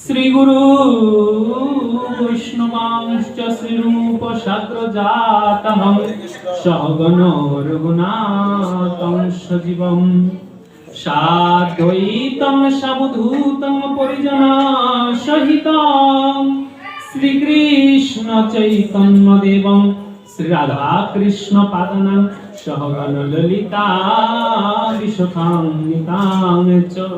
श्री गुरु वैष्णवांश्च श्रीरूप शास्त्रजातमं सहगण रघुनाथं सजीवं साद्वैतं सावधूतं परिजना सहितं श्रीकृष्ण चैतन्य देवं श्री राधा कृष्ण पादनं सहगण ललिता विशाखान्वितां च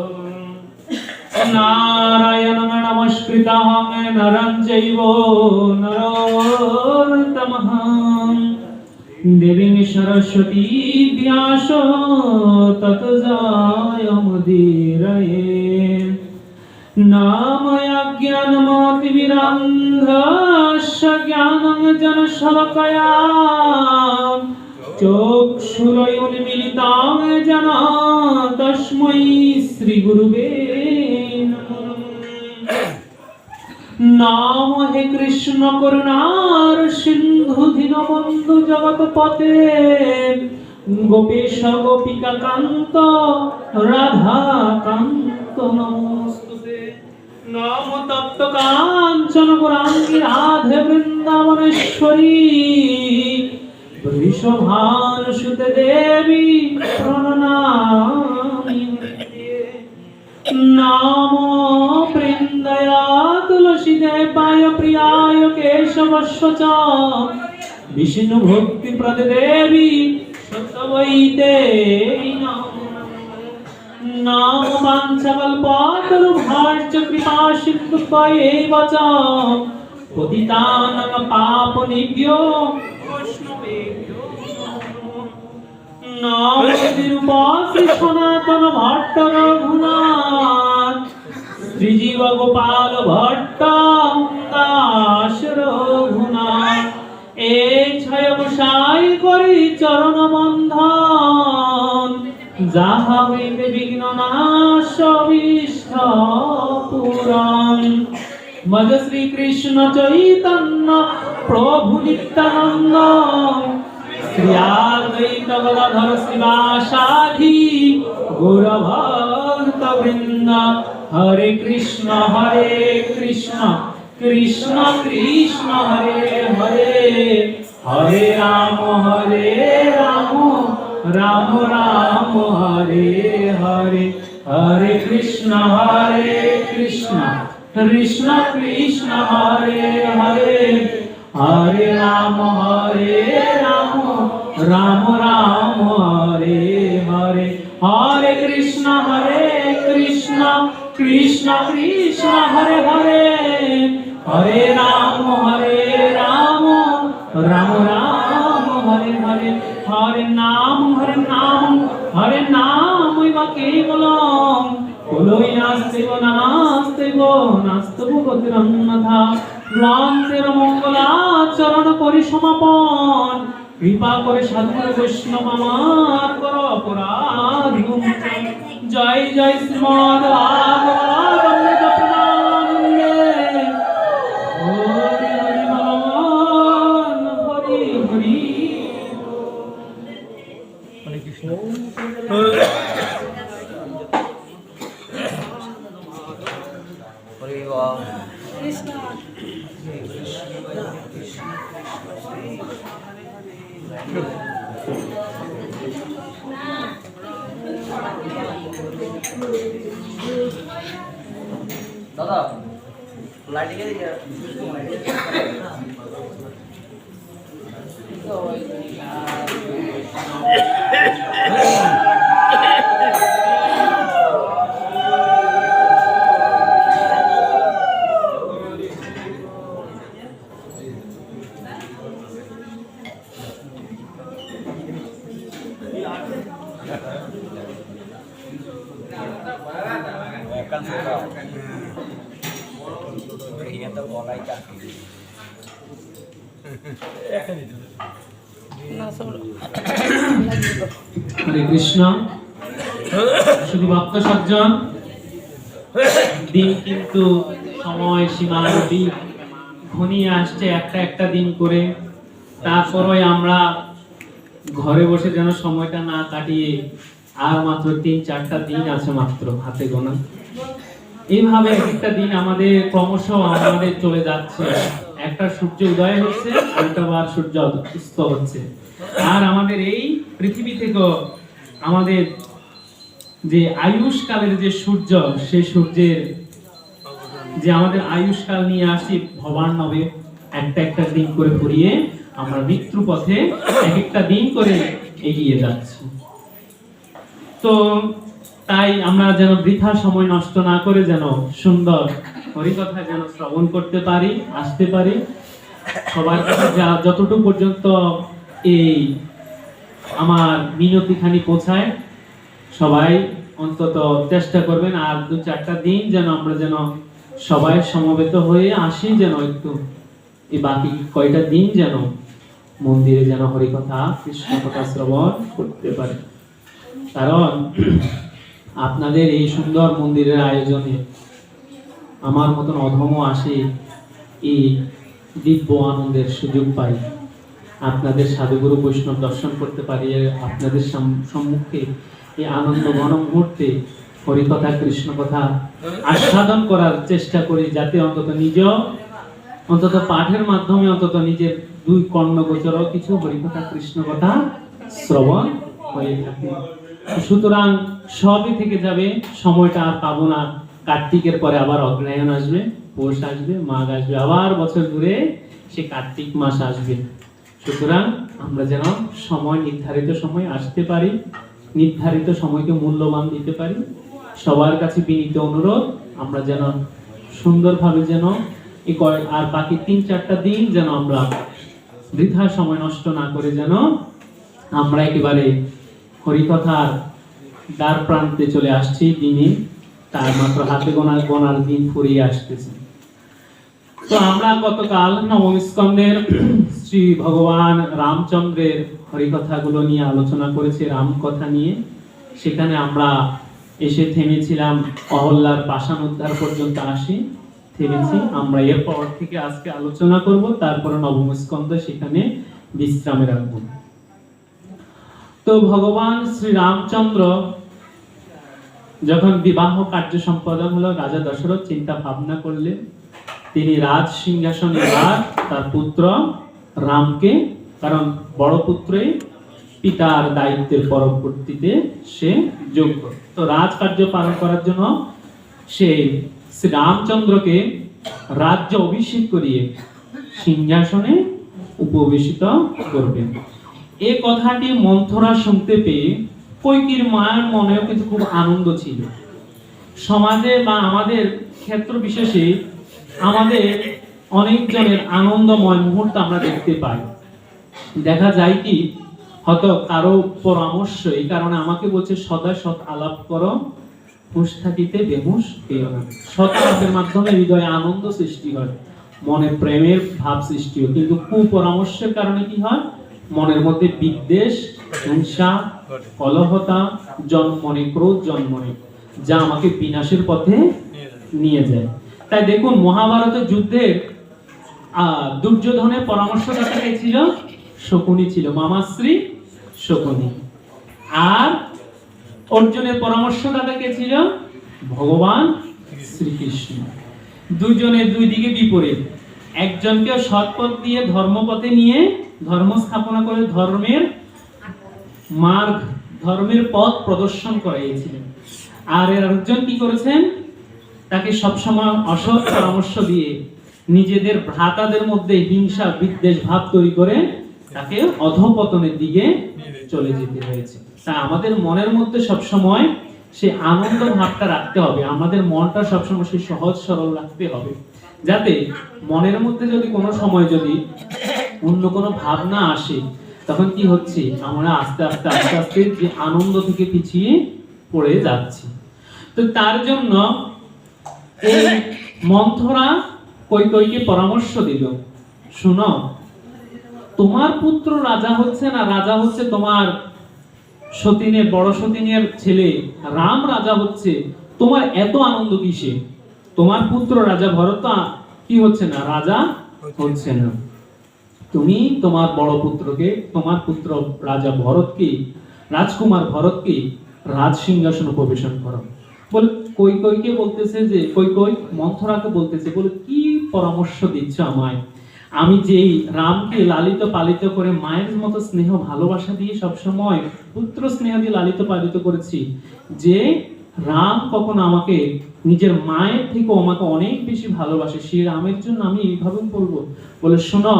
नारायणं नमस्कृतं नरं चैव नरोत्तमः देवीं सरस्वती व्यास ततो जयमुदीरये नामयज्ञानमतिविरन्धस्य ज्ञानं जनशलाकया चक्षुरुन्मीलितं येन तस्मै श्रीगुरुवे नाम हे कृष्ण करुणार सिंधु दीनबंधु जगतपते गोपेश गोपिका कांत राधा कांत नमोस्तुते नाम तप्त कांचन गौरांगी राधे वृंदावनेश्वरी वृषभानुसुते देवी प्रणनामि नामो वृंदया तुलसी देवाय प्रियाय केशवस्य च विष्णु भक्ति प्रद देवी सतवैते नाम वाञ्छकल्पतरुभ्यश्च कृपा सिन्धुभ्येव च पतितानां पावनेभ्यो वैष्णवेभ्यो नाम श्री सनातन भट्ट रघुनाथ श्रीजीव गोपाल भट्ट दास रघुनाथ ए छय गोसाई करी चरण बंधन যাহা হইতে বিঘ্ন নাশ অভীষ্ট পুরাণ মজ শ্রী কৃষ্ণ চৈতন্য প্রভু নিত্যানন্দ শ্রী অদ্বৈত গদাধর শিবাসাদি গৌরভক্ত বৃন্দ হরে কৃষ্ণ কৃষ্ণ কৃষ্ণ হরে হরে হরে রাম राम राम हरे हरे हरे कृष्ण कृष्ण कृष्ण हरे हरे हरे राम राम राम हरे हरे हरे कृष्ण कृष्ण कृष्ण हरे हरे हरे राम राम राम हरे हरे हरे नाम केवलम कोलोई नास्तिव गतिरन्यथा ग्लान्तेर मंगलाचरण परिसमापन कृपा करे साधु वैष्णव আমার কর অপরাধ জয় জয় শ্রীমদ্ ভাগবত অমৃত প্রেমানন্দে হরি হরি বল হরি হরি হরে কৃষ্ণ হরে কৃষ্ণ দাদা লাইটিং এর দিকে হরে কৃষ্ণ। শুধু ভক্ত সজ্জন, দিন কিন্তু সময় সীমা অধিক ঘনিয়ে আসছে, একটা একটা দিন করে। তারপরে আমরা ঘরে বসে যেন সময়টা না কাটিয়ে আর মাত্র 3-4টা দিন আছে মাত্র হাতে গোনা। এইভাবে একটা দিন আমাদের ক্রমশ আমাদের চলে যাচ্ছে। একটা সূর্য উদয় হচ্ছে, আরেকটা বার সূর্য অস্ত হচ্ছে। আর আমাদের এই পৃথিবী থেকে আমাদের যে আয়ুষ্কালের যে সূর্য, সেই সূর্যের যে আমাদের আয়ুষ্কাল নিয়ে আসি ভবার্ণবে, একটা একটা দিন করে ফুরিয়ে আমরা মৃত্যু পথে এক একটা দিন করে এগিয়ে যাচ্ছি। তো তাই আমরা যেন বৃথা সময় নষ্ট না করে যেন সুন্দর হরিকথা যেন শ্রবণ করতে পারি, আসতে পারি। সবার কাছে যতটুকু পর্যন্ত এই আমার মিনতিখানি পৌঁছায়, সবাই অন্তত চেষ্টা করবেন। আর 2-4টা দিন যেন আমরা যেন সবাই সমবেত হয়ে আসি, যেন একটু এই বাকি কয়টা দিন যেন মন্দিরে যেন হরিকথা কৃষ্ণ কথা শ্রবণ করতে পারি। কারণ আপনাদের এই সুন্দর মন্দিরের আয়োজনে আমার মতন অধম আসে এই দিব্য আনন্দের সুযোগ পাই। আপনাদের সাধুগুরু বৈষ্ণব দর্শন করতে পারি, আপনাদের সম্মুখে এই আনন্দ ঘন মুহূর্তে হরিকথা কৃষ্ণ কথা আস্বাদন করার চেষ্টা করি, যাতে অন্তত পাঠের মাধ্যমে অন্তত নিজের 2 কর্ণগোচর কিছু হরিকথা কৃষ্ণ কথা শ্রবণ হয়ে থাকে। সুতরাং সবই থেকে যাবে, সময়টা আর পাবো না। কার্তিকের পরে আবার অগ্রহায়ণ আসবে, পৌষ আসবে, মাঘ আসবে, আবার বছর ঘুরে সে কার্তিক মাস আসবে। সুতরাং আমরা যেন নির্ধারিত সময় আসতে পারি, নির্ধারিত সময়কে মূল্যবান দিতে পারি। সবার কাছে বিনীত অনুরোধ, আমরা যেন সুন্দরভাবে যেন আর বাকি 3-4টা দিন যেন আমরা বৃথা সময় নষ্ট না করে যেন আমরা একেবারে হরিকথার দ্বার প্রান্তে চলে আসছি। দিনে তার মাত্র হাতে গোনার দিন ফুরিয়ে আসতেছে। তো আমরা গতকাল নবম স্কন্ধের শ্রী ভগবান রামচন্দ্রের হরিকথাগুলো নিয়ে আলোচনা করেছি, রামকথা নিয়ে। সেখানে আমরা এসে থেমেছিলাম, অহল্যার পাষাণ উদ্ধার পর্যন্ত থেমেছি। আমরা এরপর থেকে আজকে আলোচনা করব, তারপরে নবম স্কন্ধ সেখানে বিশ্রামে রাখবো। তো ভগবান শ্রী রামচন্দ্র যখন বিবাহ কার্য সম্পাদন হলো, রাজা দশরথ চিন্তা ভাবনা করলেন তিনি রাজ সিংহাসনে তার পুত্র রামকে, কারণ বড় পুত্রই পিতার দায়িত্বের পরবর্তীতে সে যোগ্য, তো রাজকার্য পালন করার জন্য সে শ্রী রামচন্দ্রকে রাজ্য অভিষেক করিয়ে সিংহাসনে উপবেশিত করবেন। এই কথাটি মন্থরা শুনতে পেয়ে কৈকেয়ীর মায়ের মনেও কিন্তু খুব আনন্দ ছিল। সমাজে বা আমাদের ক্ষেত্র বিশেষে আমাদের অনেকজনের আনন্দময় মুহূর্ত আমরা দেখতে পাই। দেখা যায় কি, হয়তো কারো পরামর্শ, এই কারণে আমাকে বলছে সদা সৎ আলাপ করো, হুঁশ থাকিতে বেহুশ হইও না। সৎ আলাপের মাধ্যমে হৃদয়ে আনন্দ সৃষ্টি হয়, মনে প্রেমের ভাব সৃষ্টি হয়। কিন্তু কুপরামর্শের কারণে কি হয়, মনের মধ্যে বিদ্বেষ, হিংসা, কলহতা জন্মনে, ক্রোধ জন্মনে, যা আমাকে বিনাশের পথে নিয়ে যায়। তাই দেখুন, মহাভারতের যুদ্ধের দুর্যোধনের পরামর্শদাতা কে ছিল? শকুনি ছিল, মামাশ্রী শকুনি। আর অর্জুনের পরামর্শদাতা কে ছিল? ভগবান শ্রীকৃষ্ণ। দুজনের দুই দিকে বিপরীত। একজনকে সৎপথ দিয়ে ধর্মপথে নিয়ে ধর্ম স্থাপনা করে ধর্মের পথ প্রদর্শন করাইছিলেন। আর এর আরেকজন কি করেছেন? তাকে সবসময় অসৎ পরামর্শ দিয়ে নিজেদের ভ্রাতাদের মধ্যে হিংসা বিদ্বেষ ভাব তৈরি করে তাকে অধঃপতনের দিকে চলে যেতে হয়েছে। তাই আমাদের মনের মধ্যে সবসময় সেই আনন্দ ভাবটা রাখতে হবে, আমাদের মনটা সবসময় সেই সহজ সরল রাখতে হবে, যাতে মনের মধ্যে যদি কোনো সময় যদি অন্য কোনো ভাবনা আসে, তখন কি হচ্ছে, আমরা আস্তে আস্তে আস্তে আস্তে যে আনন্দ থেকে পিছিয়ে পড়ে যাচ্ছি। তো তার জন্য এই মন্থরা কৈকেয়ীকে পরামর্শ দিল, শুনো, তোমার পুত্র রাজা হচ্ছে না, রাজা হচ্ছে তোমার সতীনের, বড় সতীনের ছেলে রাম রাজা হচ্ছে, তোমার এত আনন্দ কিসে? তোমার পুত্র রাজা ভরত কি হচ্ছে না, রাজা হচ্ছে না। তুমি তোমার বড় পুত্রকে, তোমার পুত্র রাজা ভরতকে, রাজকুমার ভরতকে রাজ সিংহাসন উপবেশন করো। বলে কৈকেয়ীকে বলতেছে যে, কৈকেয়ী মন্থরাকে বলতেছে, বলে কি পরামর্শ দিচ্ছ আমায়? আমি যেই রামকে লালিত পালিত করে মায়ের মতো স্নেহ ভালোবাসা দিয়ে সবসময় পুত্র স্নেহ দিয়ে লালিত পালিত করেছি, যে রাম কখন আমাকে নিজের মায়ের থেকে আমাকে অনেক বেশি ভালোবাসে, সেই রামের জন্য আমি এইভাবে বলবো? বলে শোনো,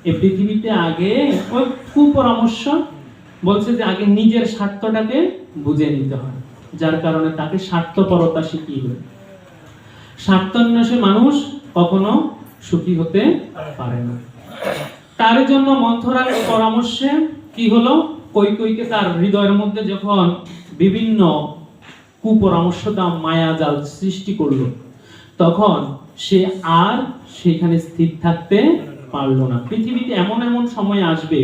এই পৃথিবীতে আগে ওই কুপরামর্শ বলছে যে আগে নিজের স্বার্থটাকে বুঝে নিতে হয়, যার কারণে তাকে স্বার্থপরতা শিখিয়ে দেয়। স্বার্থান্বেষী মানুষ কখনো সুখী হতে পারে না। তার জন্য মন্থরার পরামর্শে কি হলো, কৈকেয়ীকে তার হৃদয়ের মধ্যে যখন বিভিন্ন কুপরামর্শ মায়া জাল সৃষ্টি করলো, তখন সে আর সেখানে স্থির থাকতে পারলো না। পৃথিবীতে এমন এমন সময় আসবে,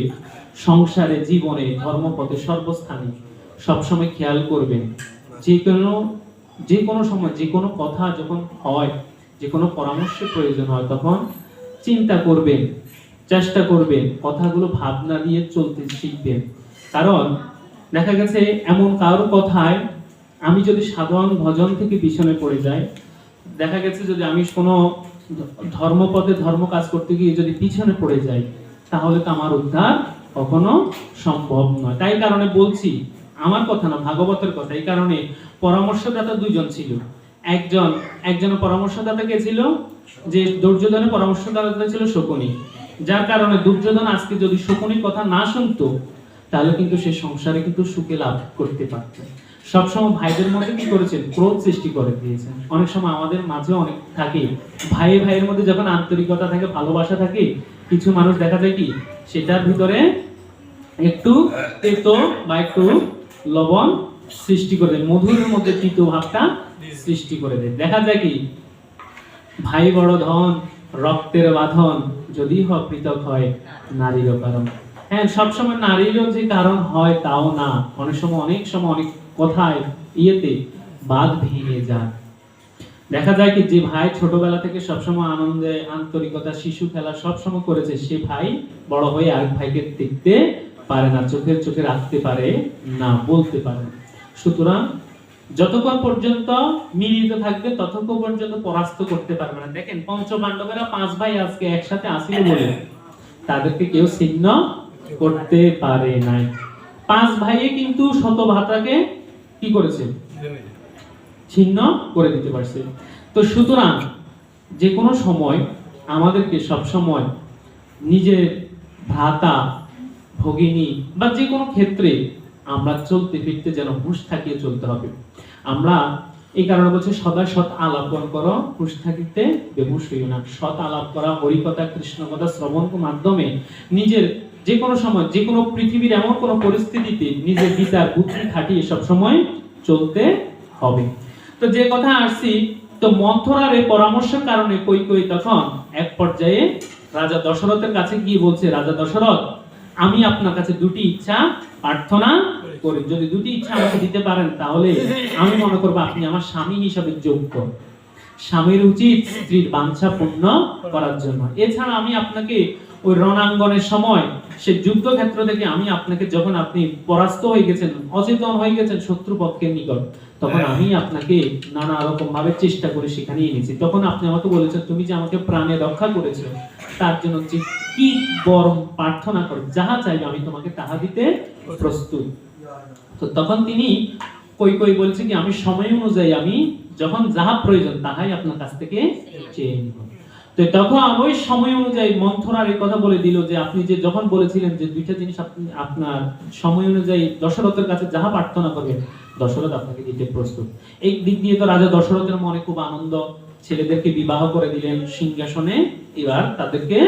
সংসারে, জীবনে, ধর্মপথে, সর্বস্থানে সবসময় খেয়াল করবেন, যে কোনো সময় যে কোনো কথা যখন হয়, যে কোনো পরামর্শের প্রয়োজন হয়, তখন চিন্তা করবেন, চেষ্টা করবেন, কথাগুলো ভাবনা দিয়ে চলতে শিখবেন। কারণ দেখা গেছে এমন কারো কথায় আমি যদি সাধারণ ভজন থেকে পিছনে পড়ে যাই, দেখা গেছে যদি আমি কোনো ধর্মপথে ধর্ম কাজ করতে গিয়ে যদি পিছনে পড়ে যাই, তাহলে তো আমার উদ্ধার কখনো সম্ভব নয়। তাই কারণে বলছি, আমার কথা না, ভাগবতের কথা। এই কারণে পরামর্শদাতা দুইজন ছিল। একজন পরামর্শদাতা কে ছিল, যে দুর্যোধনের পরামর্শদাতা ছিল শকুনি। যার কারণে দুর্যোধন আজকে যদি শকুনির কথা না শুনতো, তাহলে কিন্তু সে সংসারে কিন্তু সুখে লাভ করতে পারত। সবসময় ভাইদের মধ্যে কি করেছেন, ক্রোধ সৃষ্টি করে দিয়েছেন। অনেক সময় আমাদের মাঝে অনেক থাকে, ভাইয়ের মধ্যে যখন আন্তরিকতা থাকে, ভালোবাসা থাকে, কিছু মানুষ দেখা যায় কি সেটার ভিতরে একটু তেতো বা একটু লবণ সৃষ্টি করে দেয়, মধুরের মধ্যে তিতো ভাবটা সৃষ্টি করে দেয়। দেখা যায় কি, ভাই বড় ধন, রক্তের বাঁধন, যদি পৃথক হয় নারীর কারণ। হ্যাঁ, সবসময় নারীরও যে কারণ হয় তাও না, অনেক সময় অনেক কথায় ইয়েতে বাঁধ ভেঙে যায়। দেখা যায় কি, যে ভাই ছোটবেলা থেকে সবসময় আনন্দে, আন্তরিকতা, শিশু খেলা সবসময় করেছে, সে ভাই বড় হয়ে আরেক ভাইকে দেখতে পারে না, চোখে রাখতে পারে না, বলতে পারে না। সুতরাং যতক্ষণ পর্যন্ত মিলিত থাকবে, ততক্ষণ পর্যন্ত পরাস্ত করতে পারবে না। দেখেন, পঞ্চপাণ্ডবেরা 5 ভাই আজকে একসাথে আসিল বলে তাদেরকে কেউ ছিন্ন করতে পারে নাই। 5 ভাইয়ে কিন্তু শত ভ্রাতাকে কি করেছে, ছিন্ন করে দিতে পারছে। তো সুতরাং যে কোনো সময় আমাদেরকে সব সময় নিজের ভ্রাতা, ভগিনী বা যে কোনো ক্ষেত্রে আমরা চলতে ফিরতে যেন হুঁশ থাকিয়ে চলতে হবে। আমরা এই কারণে বলছি, সদা সৎ আলাপন করো, হুঁশ থাকিতে বেহুশ হইও না। সৎ আলাপ করা, হরিকথা, কৃষ্ণ কথা শ্রবণের মাধ্যমে নিজের যে কোনো সময়, যে কোনো পৃথিবীর এমন কোনো পরিস্থিতিতে নিজের বিচার বুদ্ধি খাটিয়ে সব সময় চলতে হবে। তো যে কথা আসছি, তো মন্থরার এই পরামর্শের কারণে কৈকেয়ী তখন এক পর্যায়ে রাজা দশরথের কাছে গিয়ে বলছে, রাজা দশরথ, আমি আপনার কাছে দুটি ইচ্ছা প্রার্থনা করি, যদি দুটি ইচ্ছা আমাকে দিতে পারেন, তাহলে আমি মনে করবো আপনি আমার স্বামী হিসাবে যোগ্য। স্বামীর উচিত স্ত্রীর বাঞ্ছা পূর্ণ করার জন্য। এছাড়া আমি আপনাকে ওই রণাঙ্গনের সময়, সে যুদ্ধক্ষেত্র থেকে আমি আপনাকে, যখন আপনি পরাস্ত হয়ে গেছেন, অচেতন হয়ে গেছেন শত্রুপক্ষের নিকট, তখন আমি আপনাকে নানা রকম ভাবে চেষ্টা করে সেখানে এনেছি। তখন আপনি আমাকে বলেছেন, তুমি যে আমাকে প্রাণে রক্ষা করেছো, তার জন্য যে কি বড় প্রার্থনা করো, যাহা চাইবে আমি তোমাকে তাহা দিতে প্রস্তুত। তো তখন তিনি কৈকেয়ী বলছে কি, আমি সময় অনুযায়ী আমি যখন যাহা প্রয়োজন তাহাই আপনার কাছ থেকে চেয়ে নিব। তো তখন ওই সময় অনুযায়ী মন্থরার এই কথা বলে দিল যে, আপনি যে যখন বলেছিলেন যে দুইটা জিনিস আপনি আপনার সময় অনুযায়ী দশরথের কাছে যাহা প্রার্থনা করবেন, দশরথ আপনাকে দিতে প্রস্তুত। এই দিক দিয়ে তো রাজা দশরথের মনে খুব আনন্দ, ছেলেদেরকে বিবাহ করে দিলেন সিংহাসনে, এবার তাদেরকে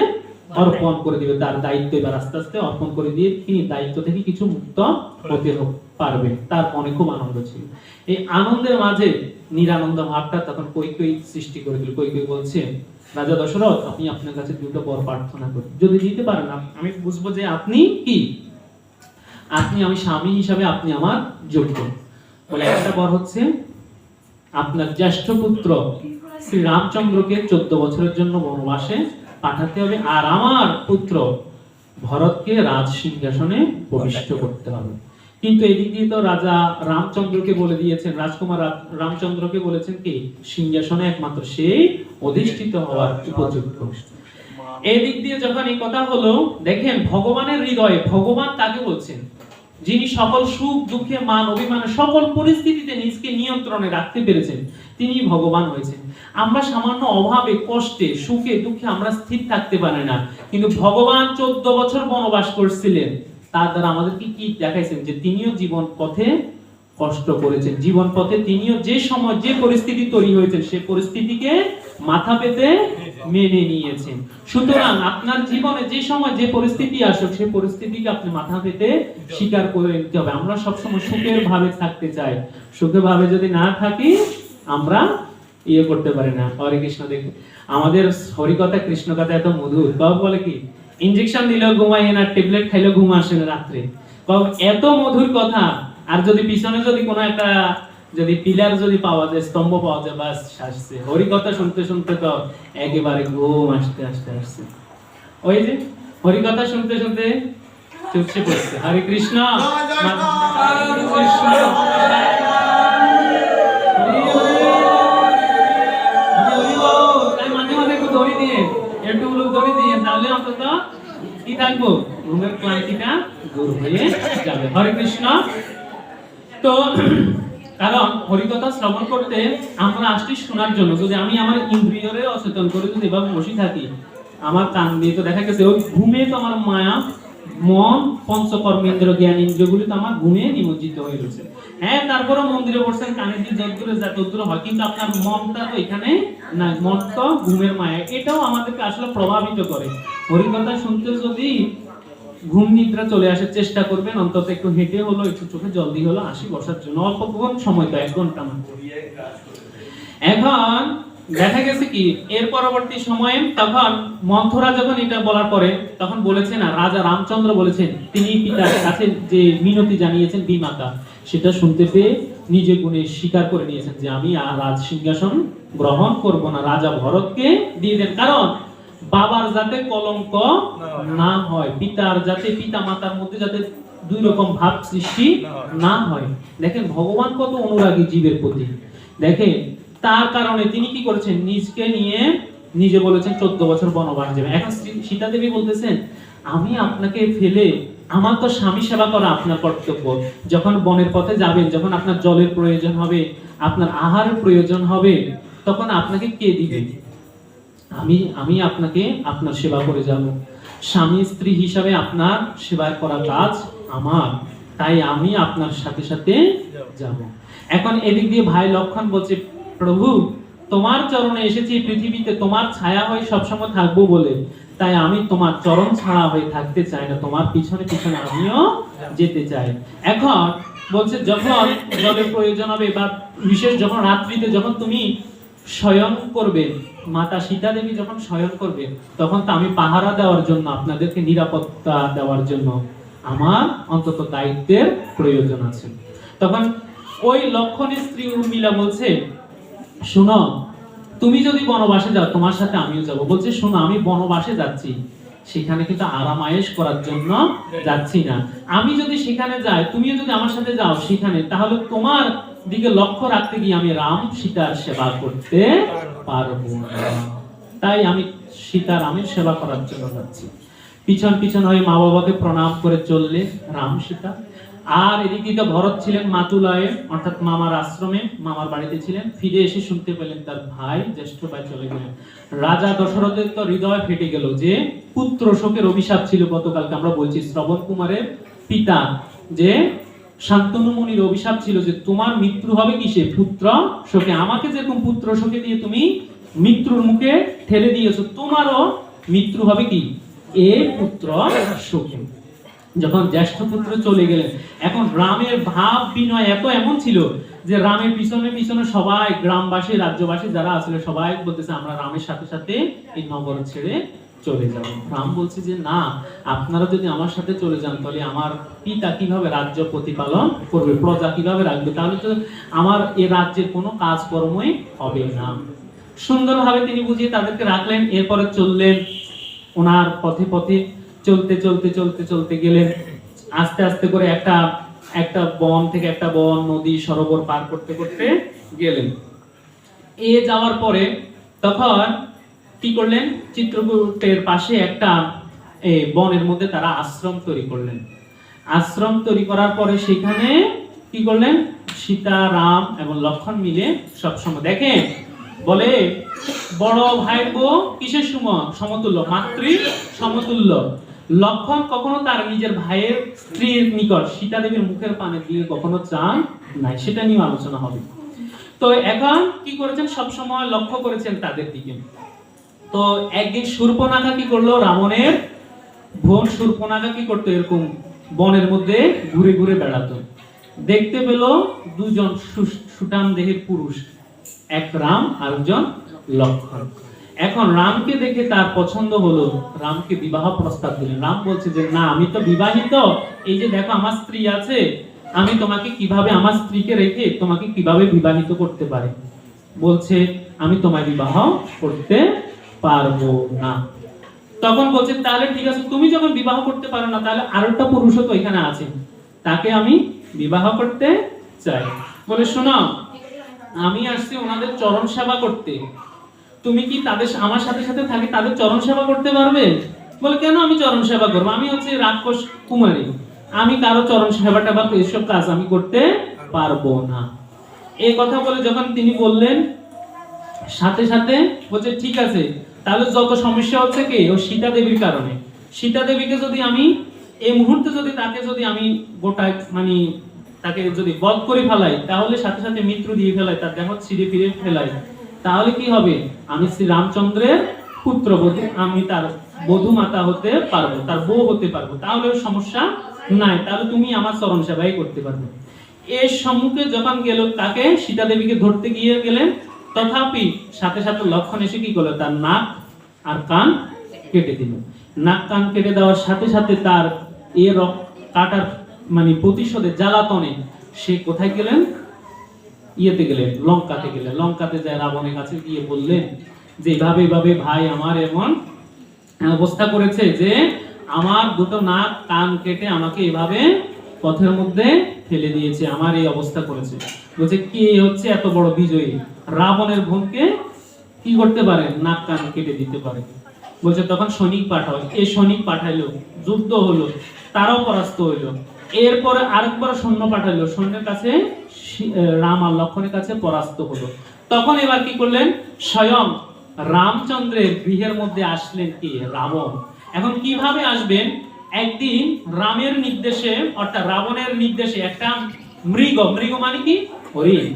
অর্পণ করে দিবে, তার দায়িত্ব এবার আস্তে আস্তে অর্পণ করে দিয়ে তিনি দায়িত্ব থেকে কিছু মুক্ত হতে পারবে। তার মনে খুব আনন্দ ছিল। এই আনন্দের মাঝে নিরানন্দ ভাবটা তখন কৈকেয়ী সৃষ্টি করে দিল। কৈকেয়ী বলছে, রাজা দশরথ, আপনি আপনার কাছে দুটো বর প্রার্থনা করেন, যদি দিতে পারেন আমি বুঝবো যে আপনি কি, আপনি আমি স্বামী হিসাবে আপনি আমার যোগ্য। বলে একটা বর হচ্ছে আপনার জ্যেষ্ঠ পুত্র শ্রী রামচন্দ্রকে 14 বছরের জন্য বনবাসে পাঠাতে হবে, আর আমার পুত্র ভরতকে রাজ সিংহাসনে প্রবিষ্ট করতে হবে। কিন্তু এদিক দিয়ে তো রাজা রামচন্দ্রকে বলে দিয়েছেন, রাজকুমার রামচন্দ্রকে বলেছেন কি সিংহাসনে একমাত্র সেই অধিষ্ঠিত হওয়ার উপযুক্ত। এদিক দিয়ে যখন এই কথা হলো, দেখেন ভগবানের হৃদয়ে, ভগবান কাকে বলছেন, যিনি সকল সুখ দুঃখে মান অভিমানে সকল পরিস্থিতিতে নিজকে নিয়ন্ত্রণে রাখতে পেরেছেন, তিনি ভগবান হয়েছেন। আমরা সামান্য অভাবে কষ্টে সুখে দুঃখে আমরা স্থির থাকতে পারি না, কিন্তু ভগবান 14 বছর বনবাস করছিলেন, তার দ্বারা আমাদেরকে কি দেখাইছেন যে তিনিও জীবন পথে কষ্ট করেছেন, জীবন পথে তিনিও যে সময় যে পরিস্থিতি তৈরি হয়েছে সেই পরিস্থিতিকে মাথা পেতে মেনে নিয়েছেন। সুতরাং আপনার জীবনে যে সময় যে পরিস্থিতি আসুক সেই পরিস্থিতিকে আপনি মাথা পেতে স্বীকার করে নিতে হবে। আমরা সবসময় সুখের ভাবে থাকতে চাই, সুখের ভাবে যদি না থাকি আমরা ইয়ে করতে পারি না। হরে কৃষ্ণ। দেখুন আমাদের হরিকথা কৃষ্ণ কথা এত মধুর, বাবা বলে কি ইনজেকশন দিলেও ঘুমায় না, ট্যাবলেট খাইলেও ঘুম আসে না রাত্রে, এত মধুর কথা। আর যদি পিছনে যদি কোনো একটা যদি পিলার যদি পাওয়া যায়, স্তম্ভ পাওয়া যায়, বাস আসছে হরি কথা শুনতে শুনতে তো একেবারে ঘুম আসতে আসতে আসছে। ওই যে হরি কথা শুনতে শুনতে চুপসে পড়ছে। হরে কৃষ্ণ। তাই মাঝে মাঝে একটু দড়ি দিয়ে, একটু দড়ি দিয়ে, তাহলে অন্তত কি থাকবো, ঘুমের ক্লান্তিটা দূর হয়ে যাবে। হরে কৃষ্ণ। তো কারণ হরিকথা শ্রবণ করতে আমরা আসছি শোনার জন্য। যদি আমি আমার ইন্দ্রিয়রে অচেতন করে যদি এভাবে বসে থাকি, আমার কান দিয়ে তো দেখা গেছে ওই ঘুমে তো আমার মায়া মন পঞ্চকর্মেন্দ্র জ্ঞান ইন্দ্রিয়গুলি তো আমার ঘুমে নিমজ্জিত হয়ে রয়েছে। হ্যাঁ, তারপরে মন্দিরে বসছেন, কানে দিয়ে যতদূরে যা ততদূরে হয়, কিন্তু আপনার মনটা তো এখানে না, মন তো ঘুমের মায়া, এটাও আমাদেরকে আসলে প্রভাবিত করে। হরিকথা শুনতে যদি ঘুম নিদ্রা চলে আসার চেষ্টা করবেন, অন্তত একটু হেঁটে হলো, একটু চোখে জল দিয়ে হলো আসি বসার জন্য, অল্পক্ষণ সময় তো 1 ঘন্টা মাত্র। এখন দেখা গেছে কি এর পরবর্তী সময়ে তখন মন্থরা যখন এটা বলার পরে তখন বলেছেন, না রাজা রামচন্দ্র বলেছেন, তিনি পিতার কাছে যে মিনতি জানিয়েছেন বিমাতা, সেটা শুনতে পেয়ে নিজে গুণে স্বীকার করে নিয়েছেন যে আমি আর রাজ সিংহাসন গ্রহণ করব না, রাজা ভরতকে দিয়ে দেন। কারণ বাবার যাতে কলঙ্ক না হয়, পিতার যাতে পিতা মাতার মধ্যে যাতে দুই রকম ভাব সৃষ্টি না হয়। দেখেন ভগবান কত অনুরাগী জীবের প্রতি। দেখেন তার কারণে তিনি কি করেছেন, নিজকে নিয়ে নিজে বলেছেন 14 বছর বনবাস যাবে। এখন সীতা দেবী বলতেছেন, আমি আপনাকে ফেলে, আমার তো স্বামী সেবা করা আপনার কর্তব্য। যখন বনের পথে যাবেন, যখন আপনার জলের প্রয়োজন হবে, আপনার আহারের প্রয়োজন হবে, তখন আপনাকে কে দিবে? আমি আপনাকে আপনার সেবা করে যাব। স্বামী স্ত্রী হিসাবে আপনার সেবা করা কাজ আমার, তাই আমি আপনার সাথে সাথে যাব। এখন এদিক দিয়ে ভাই লক্ষণ বলছে, প্রভু তোমার চরণে এসেছি পৃথিবীতে, তোমার ছায়া হয়ে সবসময় থাকবো বলে, তাই আমি তোমার চরণ ছাড়া হয়ে থাকতে চাই না, তোমার পিছনে পিছনে আমিও যেতে চাই। এখন বলছে যখন জলের প্রয়োজন হবে, বা বিশেষ যখন রাত্রিতে যখন তুমি শয়ন করবে, মাতা সীতা দেবী যখন শয়ন করবে, তখন তো আমি পাহারা দেওয়ার জন্য, আপনাদেরকে নিরাপত্তা দেওয়ার জন্য আমার অন্তত দায়িত্বের প্রয়োজন আছে। তখন ওই লক্ষণের স্ত্রী উর্মিলা বলছে, শোনো তুমি যদি বনবাসে যাও তোমার সাথে আমিও যাব। বলছে শোনো আমি বনবাসে যাচ্ছি, সেখানে কিন্তু আরাম আয়েশ করার জন্য যাচ্ছি না। আমি যদি সেখানে যাই, তুমিও যদি আমার সাথে যাও সেখানে, তাহলে তোমার দিকে লক্ষ্য রাখতে গিয়ে আমি রাম সীতার সেবা করতে পারবো না। তাই আমি সীতারামের সেবা করার জন্য যাচ্ছি। পিছন পিছন হয়ে মা বাবাকে প্রণাম করে চললে রাম সীতা। আর এদিকে তো ভরত ছিলেন মাতুলায়ে, অর্থাৎ মামার আশ্রমে, মামার বাড়িতে ছিলেন। ফিরে এসে শুনতে পেলেন তার ভাই, জ্যেষ্ঠ ভাই চলে গেলেন। রাজা দশরথের তো হৃদয় ফেটে গেল, যে পুত্র শোকের অভিশাপ ছিল গতকালকে আমরা বলছি, শ্রবণ কুমারের পিতা যে শান্তনু মুনির অভিশাপ ছিল যে তোমার মৃত্যু হবে কিসে, পুত্র শোকে। আমাকে যেরকম পুত্র শোকে দিয়ে তুমি মৃত্যুর মুখে ঠেলে দিয়েছো, তোমারও মৃত্যু হবে কি এ পুত্র সুখী। যখন জ্যেষ্ঠ পুত্র চলে গেলেন, এখন রামের ভাব বিনয় এত এমন ছিল যে রামের পিছনে পিছনে সবাই গ্রামবাসী রাজ্যবাসী যারা আসলে সবাই বলতেছে আমরা রামের সাথে সাথে এই নগর ছেড়ে চলে যাব। রাম বলছে যে না, আপনারা যদি আমার সাথে চলে যান তাহলে আমার পিতা কিভাবে রাজ্য প্রতিপালন করবে, প্রজা কিভাবে রাখবে, তাহলে তো আমার এই রাজ্যের কোনো কাজকর্মই হবে না। সুন্দরভাবে তিনি বুঝিয়ে তাদেরকে রাখলেন। এরপরে চললেন ওনার পথে পথে, চলতে চলতে চলতে চলতে গেলেন। আস্তে আস্তে করে একটা একটা বন থেকে একটা বন, নদী, সরোবর পার করতে করতে গেলেন। এ যাওয়ার পরে তখন কি করলেন, চিত্রকূটের পাশে একটা বনের মধ্যে তারা আশ্রম তৈরি করলেন। আশ্রম তৈরি করার পরে সেখানে কি করলেন, সীতা, রাম এবং লক্ষ্মণ মিলে সবসময় দেখেন বলে বড় ভাইয়ের বউ কিসের সমতুল্য, মাতৃ সমতুল্য। লক্ষ্মণ কখনো তার নিজের ভাইয়ের স্ত্রীর নিকট সীতা দেবীর মুখের পানে দিয়ে কখনো চান নাই, সেটা নিয়ে আলোচনা হবে। তো এখন কি করেছেন, সব সময় লক্ষ্য করেছেন তাদের দিকে। তো একদিন শূর্পণখা কি করলো, রাবণের বোন শূর্পণখা কি করতো, এরকম বনের মধ্যে ঘুরে ঘুরে বেড়াতো। দেখতে পেল দুজন সুঠাম দেহের পুরুষ, এক রাম আর একজন লক্ষ্মণ। এখন রামকে দেখে তার পছন্দ হলো, রামকে বিবাহ প্রস্তাব দিলেন। রাম বলছে যে না, আমি তো বিবাহিত, এই যে দেখো আমার স্ত্রী আছে, আমি তোমাকে কিভাবে, আমার স্ত্রীকে রেখে তোমাকে কিভাবে বিবাহিত করতে পারি। বলছে আমি তোমায় বিবাহ করতে পারবো না। তখন বলছে তাহলে ঠিক আছে, তুমি যখন বিবাহ করতে পারো না, তাহলে আরেকটা পুরুষও তো এখানে আছে, তাকে আমি বিবাহ করতে চাই। বলে শোনো, আমি আসছি ওনাদের চরণ সেবা করতে, তুমি কি তাদের আমার সাথে সাথে থাকি তাদের চরণ সেবা করতে পারবে? বলে কেন আমি চরণ সেবা করবো, আমি হচ্ছে রাক্ষস কুমারী, আমি কারো চরণ সেবা টেবা এসব কাজ আমি করতে পারবো না। এই কথা বলে যখন তিনি বললেন, সাথে সাথে বলছে ঠিক আছে, তাহলে যত সমস্যা হচ্ছে কি ও সীতা দেবীর কারণে, সীতা দেবীকে যদি আমি এই মুহূর্তে যদি তাকে যদি আমি গোটায় মানে তাকে যদি বধ করে ফেলাই, তাহলে সাথে সাথে মৃত্যু দিয়ে ফেলাই, তার দেহ ছিঁড়ে ফিরে ফেলাই, তাহলে কি হবে, আমি শ্রী রামচন্দ্রের পুত্রবধূ, আমি তার বধূ মাতা হতে পারবো, তার বউ হতে পারবো, তাহলে সমস্যা নাই, তাহলে তুমি আমার চরণ সেবাই করতে পারবে। এর সম্মুখে যখন গেল, তাকে সীতা দেবীকে ধরতে গিয়ে গেলেন, তথাপি সাথে সাথে লক্ষ্মণ এসে কি করলো, তার নাক আর কান কেটে দিল। নাক কান কেটে দেওয়ার সাথে সাথে তার এর কাটার মানে প্রতিশোধে জ্বালাতনে সে কোথায় গেলেন, ইয়েতে গেলেন, লঙ্কাতে গেলেন। লঙ্কাতে যায় রাবণের কাছে গিয়ে বললেন যে এভাবে এভাবে ভাই আমার এমন অবস্থা করেছে যে আমার দুটো নাক কান কেটে আমাকে এভাবে পথের মধ্যে ফেলে দিয়েছে, আমার এই অবস্থা করেছে। বলছে কে হচ্ছে এত বড় বিজয়ী, রাবণের বোনকে কি করতে পারে, নাক কান কেটে দিতে পারে। বলছে তখন সৈনিক পাঠাও, এই সৈনিক পাঠাইলো, যুদ্ধ হলো, তারাও পরাস্ত হইলো। এরপরে আরেকবার সৈন্য পাঠাইলো, সৈন্যের কাছে রাম আর লক্ষ্মণের কাছে পরাস্ত হলো। তখন এবার কি করলেন, স্বয়ং রামচন্দ্রের গৃহের মধ্যে আসলেন কি, রাবণ। এখন কিভাবে আসবেন, একদিন রামের নির্দেশে অর্থাৎ রাবণের নির্দেশে একটা মৃগ, মৃগ মানে কি, হরিণ,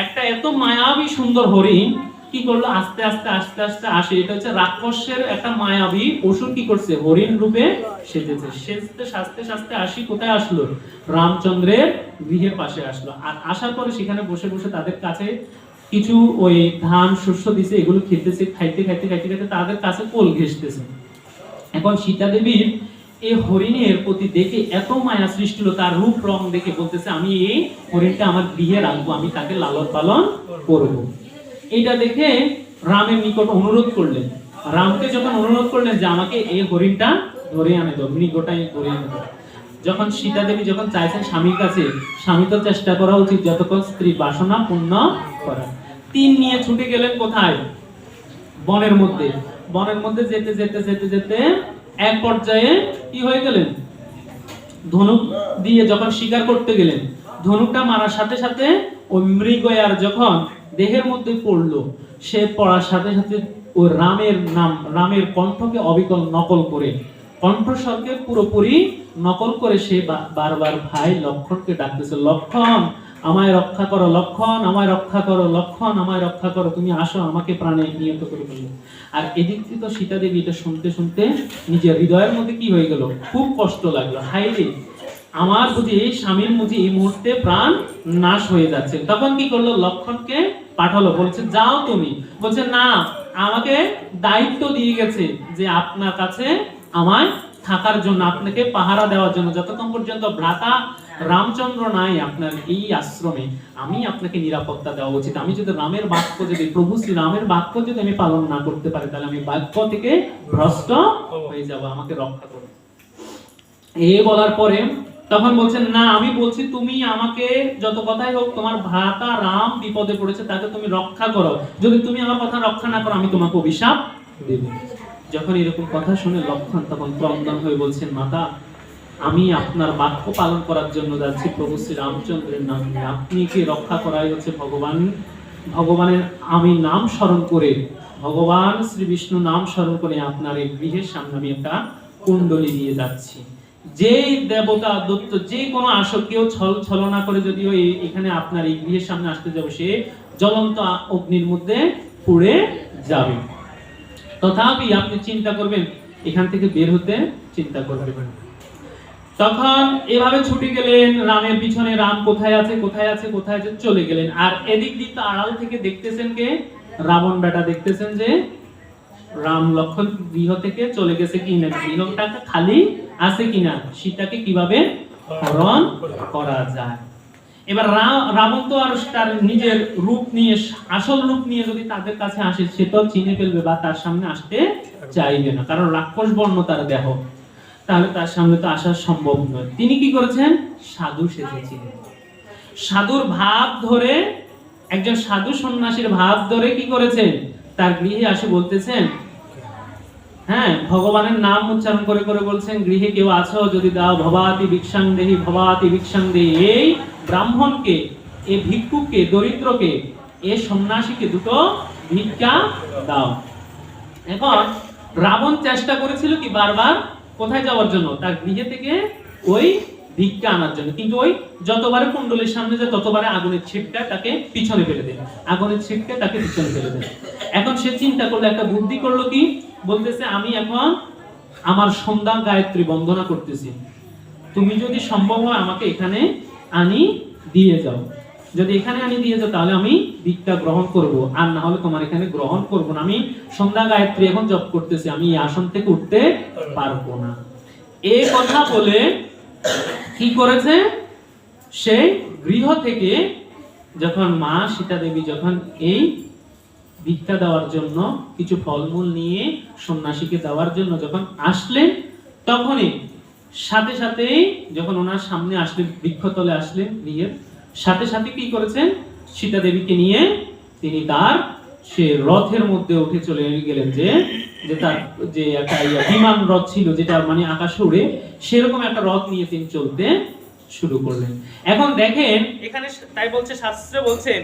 একটা এত মায়াবী সুন্দর হরিণ কি করলো, আস্তে আস্তে আস্তে আস্তে আসে। এটা হচ্ছে রাক্ষসের একটা মায়াবী অসুর কি করছে, হরিণ রূপে সেজেছে। সেজতে সাজতে সাজতে আসি কোথায় আসলো, রামচন্দ্রের গৃহের পাশে আসলো। আর আসার পরে সেখানে বসে বসে তাদের কাছে কিছু ওই ধান শস্য দিছে, এগুলো খেতেছে, খাইতে খাইতে খাইতে খাইতে তাদের কাছে কোল ঘেঁষতেছে। এখন সীতা দেবীর এই হরিণের প্রতি দেখে এত মায়া সৃষ্টি হলো, তার রূপ রং দেখে বলতেছে আমি এই হরিণটা আমার গৃহে রাখবো, আমি তাকে লালন পালন করবো। এটা দেখে রামের নিকট অনুরোধ করলেন। রামকে যখন অনুরোধ করলেন যে আমাকে এই হরিণটা ধরে আনে দাও, মৃগটাই ধরে আনে দাও। যখন সীতা দেবী যখন চাইছেন স্বামীর কাছে, স্বামী তো চেষ্টা করা উচিত যতক্ষণ স্ত্রী বাসনা পূর্ণ করা। তিন নিয়ে ছুটে গেলেন কোথায়, বনের মধ্যে। বনের মধ্যে যেতে যেতে যেতে যেতে এক পর্যায়ে কি হয়ে গেলেন, ধনুক দিয়ে যখন শিকার করতে গেলেন, ধনুকটা মারার সাথে সাথে ওই মৃগয়ার যখন দেহের মধ্যে পড়লো, সে পড়ার সাথে সাথে ওই রামের নাম, রামের কণ্ঠকে অবিকল নকল করে, কণ্ঠস্বরকে পুরোপুরি নকল করে সে বারবার ভাই লক্ষ্মণকে ডাকতেছে, লক্ষ্মণ আমায় রক্ষা করো লক্ষণ, আমায় রক্ষা করো লক্ষণ, আমায় রক্ষা করো, তুমি আসো আমাকে প্রাণে নিহত করে ফেলো। আর এদিক থেকে তো সীতা দেবী এটা শুনতে শুনতে নিজের হৃদয়ের মধ্যে কি হয়ে গেল, খুব কষ্ট লাগলো, হাই রে আমার বুঝি স্বামীর বুঝি এই মুহূর্তে প্রাণ নাশ হয়ে যাচ্ছে। তখন কি করলো, লক্ষণকে পাঠালো, বলছে যাও তুমি। বলছে না, আমাকে দায়িত্ব দিয়ে গেছে যে আপনার কাছে আমায় থাকার জন্য, আপনাকে পাহারা দেওয়ার জন্য, যতক্ষণ পর্যন্ত ভ্রাতা রামচন্দ্র নাই আপনার এই আশ্রমে, আমি আপনাকে নিরাপত্তা দেওয়া উচিত। আমি যদি রামের বাক্য, যদি প্রভু শ্রী রামের বাক্য যদি আমি পালন না করতে পারি, তাহলে আমি বাক্য থেকে ভ্রষ্ট হয়ে যাব, আমাকে রক্ষা করো। এই বলার পরে তখন বলছেন না, আমি বলছি তুমি আমাকে যত কথাই হোক, তোমার ভ্রাতা রাম বিপদে পড়েছে, তাকে তুমি রক্ষা করো। যদি তুমি আমার কথা রক্ষা না করো, আমি তোমাকে অভিশাপ দেব। যখন এরকম কথা শুনে লক্ষণ তখন ক্রন্দন হয়ে বলছেন, মাতা আমি আপনার বাক্য পালন করার জন্য যাচ্ছি প্রভু শ্রী রামচন্দ্রের নাম নিয়ে, আপনি কি রক্ষা করাই হচ্ছে ভগবান, ভগবানের আমি নাম স্মরণ করে, ভগবান শ্রী বিষ্ণু নাম স্মরণ করে আপনার এই গৃহের সামনে আমি একটা কুণ্ডলী নিয়ে যাচ্ছি। যেই দেবতা দত্ত যে কোনো আসক কেউ ছলনা করে যদিও এখানে আপনার এই গৃহের সামনে আসতে যাবে, সে জ্বলন্ত অগ্নির মধ্যে পুড়ে যাবে। তথাপি আপনি চিন্তা করবেন, এখান থেকে বের হতে চিন্তা করবেন। তখন এভাবে ছুটে গেলেন রামের পিছনে, রাম কোথায় আছে কোথায় আছে কোথায় আছে, চলে গেলেন। আর এদিক দিয়ে তো আড়াল থেকে দেখতেছেন কে, রাবণ বেটা দেখতেছেন যে রাম লক্ষণ গৃহ থেকে চলে গেছে কিনা, গৃহটা খালি আছে কিনা, সীতাকে কিভাবে হরণ করা যায়। এবার রাবণ তো আর তার নিজের রূপ নিয়ে, আসল রূপ নিয়ে যদি তাদের কাছে আসে, সে তো চিনে ফেলবে বা তার সামনে আসতে চাইবে না, কারণ রাক্ষস বর্ণ তার দেহ, তাহলে তার সামনে তো আসা সম্ভব নয়। তিনি কি করেছেন, সাধু সেজেছিলেন। সাধুর ভাব ধরে, একজন সাধু সন্ন্যাসীর ভাব ধরে কি করেছেন, তার গৃহে আসে বলতেছেন, হ্যাঁ ভগবানের নাম উচ্চারণ করে করে বলছেন, গৃহে কেউ আছো যদি দাও, ভবাতি ভিক্ষাং দেহি ভবাতি ভিক্ষাং দেহি। এই ব্রাহ্মণকে, এই ভিক্ষুককে, দরিদ্রকে, এই সন্ন্যাসীকে দুটো ভিক্ষা দাও। এখন রাবণ চেষ্টা করেছিল কি বারবার কোথায় যাওয়ার জন্য, তার গৃহে থেকে ওই ভিক্ষা আনার জন্য, কিন্তু ওই যতবারে কুণ্ডলীর সামনে যায় ততবারে আগুনের ছিটকা তাকে পিছনে ফেলে দেয়, আগুনের ছিটকা তাকে পিছনে ফেলে দেয়। এখন সে চিন্তা করলো, একটা বুদ্ধি করলো কি, বলতেছে আমি এখন আমার সন্ধ্যা গায়ত্রী বন্দনা করতেছি, তুমি যদি সম্ভব হয় আমাকে এখানে আনি দিয়ে যাও, যদি এখানে আনি দিয়ে যাও তাহলে আমি ভিক্ষা গ্রহণ করব, আর না হলে তোমার এখানে গ্রহণ করব না। আমি সন্ধ্যা গায়ত্রী এখন জপ করতেছি, আমি এই আসন থেকে উঠতে পারবো না। এই কথা বলে কি করেছে, সে গৃহ থেকে যখন মা সীতা দেবী যখন এই ভিক্ষা দেওয়ার জন্য কিছু ফলমূল নিয়ে সন্ন্যাসীকে দেওয়ার জন্য যখন আসলেন, তখনই সাথে সাথেই যখন ওনার সামনে আসলেন, বৃক্ষতলে আসলেন গৃহের, সাথে সাথে কি করেছেন, সীতা দেবীকে নিয়ে তিনি তার সে রথের মধ্যে উঠে চলে গেলেন, যে তার যে একটা বিমান রথ ছিল যেটা মানে আকাশে উড়ে, সেরকম একটা রথ নিয়ে তিনি চলতে শুরু করলেন। এখন দেখেন এখানে তাই বলছে, শাস্ত্রে বলছেন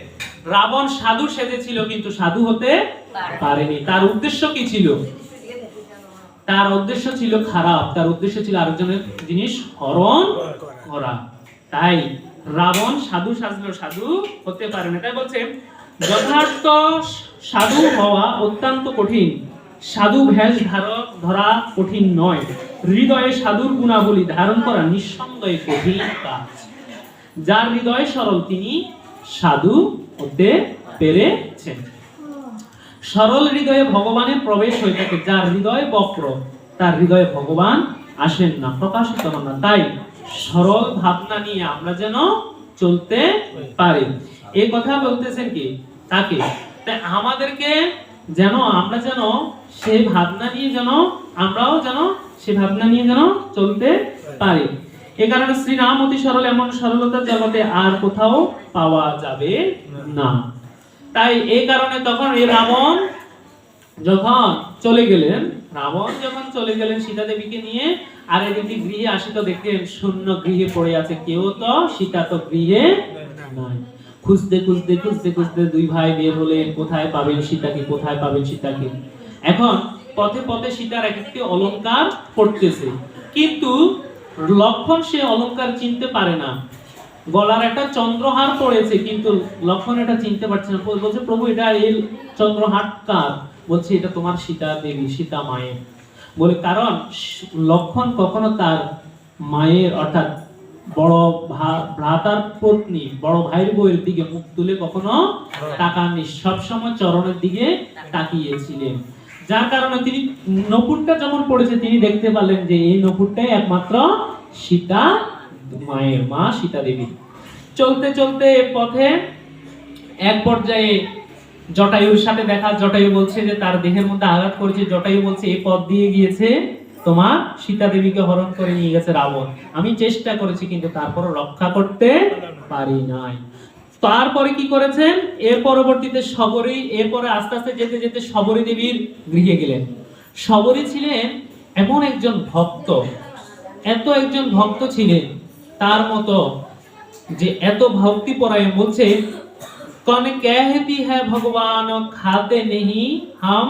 রাবণ সাধু সেজেছিল কিন্তু সাধু হতে পারেনি। তার উদ্দেশ্য কি ছিল, তার উদ্দেশ্য ছিল খারাপ, তার উদ্দেশ্য ছিল আরেকজনের জিনিস হরণ করা। তাই রাবণ সাধু সাজলো, সাধু হতে পারে না। তাই বলছে যথার্থ সাধু হওয়া অত্যন্ত কঠিন, সাধু ভেষ ধরা কঠিন নয়, হৃদয়ে সাধুর গুণাবলী ধারণ করা নিঃসন্দেহে কঠিন কাজ। যার হৃদয় সরল তিনি সাধু হতে পেরেছেন। সরল হৃদয়ে ভগবানের প্রবেশ হয়ে থাকে, যার হৃদয় বক্র তার হৃদয়ে ভগবান আসেন না, প্রকাশিত হন না। তাই সরল ভাবনা নিয়ে আমরা যেন চলতে পারি, এই কথা বলতেছেন কি তাকে। তাই আমাদেরকে যেন আমরা যেন সেই ভাবনা নিয়ে যেন আমরাও যেন সেই ভাবনা নিয়ে যেন চলতে পারি। এই কারণে শ্রীরাম অতি সরল, এমন সরলতা জগতে আর কোথাও পাওয়া যাবে না। তাই এই কারণে তখন এই রাবণ যখন চলে গেলেন, সীতা দেবীকে নিয়ে, আর এদিকে গৃহে আসি তো দেখেন শূন্য গৃহে পড়ে আছে, কেউ তো সীতা তো গৃহে নাই। খুঁজতে খুঁজতে খুঁজতে খুঁজতে দুই ভাই বের হলেন, কোথায় পাবেন সীতাকে, কোথায় পাবেন সীতাকে। এখন পথে পথে সীতার এক একটি অলংকার পড়তেছে, কিন্তু লক্ষণ সে অলংকার চিনতে পারে না। গলার একটা চন্দ্রহার পড়েছে, কিন্তু লক্ষণ এটা চিনতে পারছে না। বলছে প্রভু এটা এই চন্দ্রহার কার? বলছে এটা তোমার সীতা দেবী, সীতা মায়ের। বলে কারণ লক্ষণ কখনো তার মায়ের অর্থাৎ বড় ভ্রাতার পত্নী, বড় ভাইয়ের বউয়ের দিকে মুখ তুলে কখনো তাকাননি, সবসময় চরণের দিকে তাকিয়েছিলেন। যার কারণে তিনি নপুরটা যখন পড়েছে তিনি দেখতে পারলেন যে এই নপুরটাই একমাত্র সীতা মায়ের, মা সীতা দেবী। চলতে চলতে পথে এক পর্যায়ে জটায়ুর সাথে দেখা। জটায়ু বলছে যে তার দেহের মধ্যে আঘাত করেছে। জটায়ু বলছে এই পথ দিয়ে গিয়েছে তোমার সীতা দেবীকে হরণ করে নিয়ে গেছে রাবণ। আমি চেষ্টা করেছি কিন্তু তারপর রক্ষা করতে পারি নাই। তারপরে কি করেছেন? এর পরবর্তীতে শবরী, এরপরে আস্তে আস্তে যেতে যেতে শবরী দেবীর গৃহে গেলেন। শবরী ছিলেন এমন একজন ভক্ত, এত একজন ভক্ত ছিলেন তার মতো যে এত ভক্তি পরায়ণ। বলছে कौन कहती है भगवान खाते नहीं, हम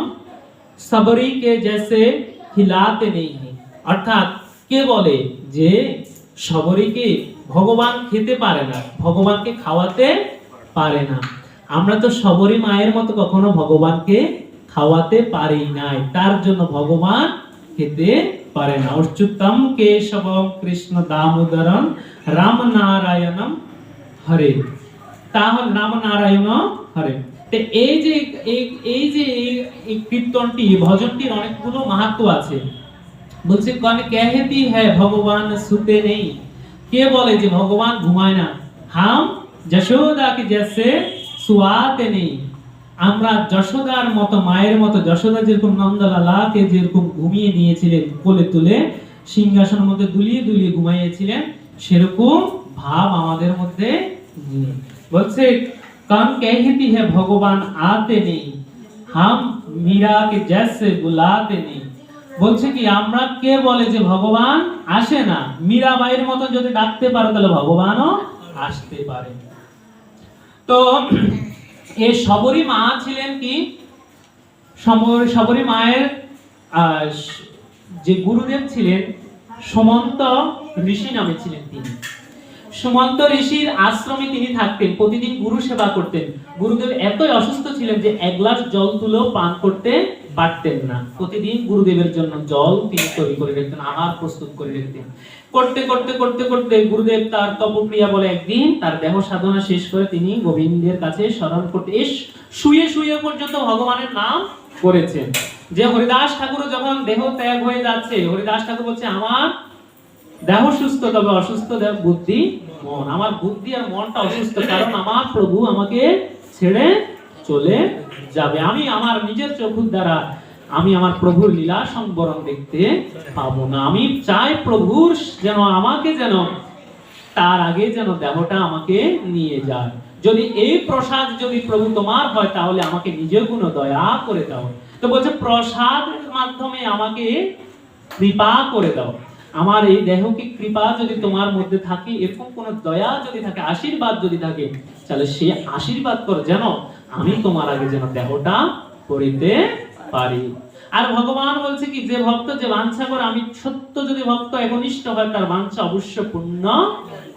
सबरी के जैसे खिलाते नहीं है। অর্থাৎ কে বলে যে শবরীকে ভগবান খেতে পারে না, ভগবানকে খাওয়াতে পারে না। আমরা তো শবরী মায়ের মতো কখনো ভগবানকে খাওয়াতে পারি নাই, তার জন্য ভগবান খেতে পারে না। অচ্যুতম কেশবম কৃষ্ণ দামোদরম রাম নারায়ণম হরে। তাহলে নাম নারায়ণ হরে। এই যে এই কীর্তনটি, ভজনটির অনেকগুলো মাহাত্ম্য আছে। বলছে কোন कहती है ভগবান সুতে নেই, কে বলে যে ভগবান ঘুমায় না। হাম যশোদা কে জैसे सुआते নেই, আমরা যশোদার মতো, মায়ের মতো, যশোদা যেরকম নন্দলালাকে যেরকম ঘুমিয়ে নিয়েছিলেন, কোলে তুলে সিংহাসনের মধ্যে দুলিয়ে দুলিয়ে ঘুমাইয়েছিলেন, সেরকম ভাব আমাদের মধ্যে নেই। বলছে कौन कहती है भगवान आते नहीं, हम मीरा के जैसे बुलाते नहीं। বলছে কি আমরা কে বলে যে ভগবান আসে না, মীরাবাইয়ের মতো যদি ডাকতে পারো তাহলে ভগবানও আসতে পারে। তো এই শবরী মা ছিলেন কি, শবরী মায়ের যে গুরুদেব ছিলেন সুমন্ত ঋষি নামে ছিলেন। তিনি সুমন্ত ঋষির আশ্রমে তিনি থাকতেন, প্রতিদিন গুরু সেবা করতেন। গুরুদেব এতই অসুস্থ ছিলেন যে এক গ্লাস জল তুলেও পান করতে পারতেন না। প্রতিদিন গুরুদেবের জন্য জল তিনি তৈরি করে রাখতেন, আহার প্রস্তুত করে রাখতেন। করতে করতে করতে করতে গুরুদেব তার তপক্রিয়া বলে একদিন তার দেহ সাধনা শেষ করে তিনি গোবিন্দের কাছে স্মরণ করতে শুয়ে শুয়ে পর্যন্ত ভগবানের নাম করেছেন। যে হরিদাস ঠাকুর যখন দেহ ত্যাগ হয়ে যাচ্ছে, হরিদাস ঠাকুর বলছে আমার দেহ সুস্থ, তবে অসুস্থ দেহ বুদ্ধি মন। আমার বুদ্ধি আর মনটা অসুস্থ, কারণ আমার প্রভু আমাকে ছেড়ে চলে যাবে। আমি আমার নিজের চোখের দ্বারা আমি আমার প্রভুর লীলা সংবরণ দেখতে পাবো না। আমি চাই প্রভুর যেন আমাকে যেন তার আগে যেন দেহটা আমাকে নিয়ে যায়। যদি এই প্রসাদ যদি প্রভু তোমার হয় তাহলে আমাকে নিজের গুণ দয়া করে দাও। তো বলছে প্রসাদের মাধ্যমে আমাকে কৃপা করে দাও। আমার এই দেহকে কৃপা যদি তোমার মধ্যে থাকে, এরকম কোন দয়া যদি থাকে, আশীর্বাদ যদি থাকে, তাহলে সে আশীর্বাদ কর যেন আমি তোমার আগে যেন দেহটা করিতে পারি। আর ভগবান বলছে কি যে ভক্ত যে বাঞ্ছা করে, আমি সত্য যদি ভক্ত একনিষ্ঠ হয় তার বাঞ্ছা অবশ্য পূর্ণ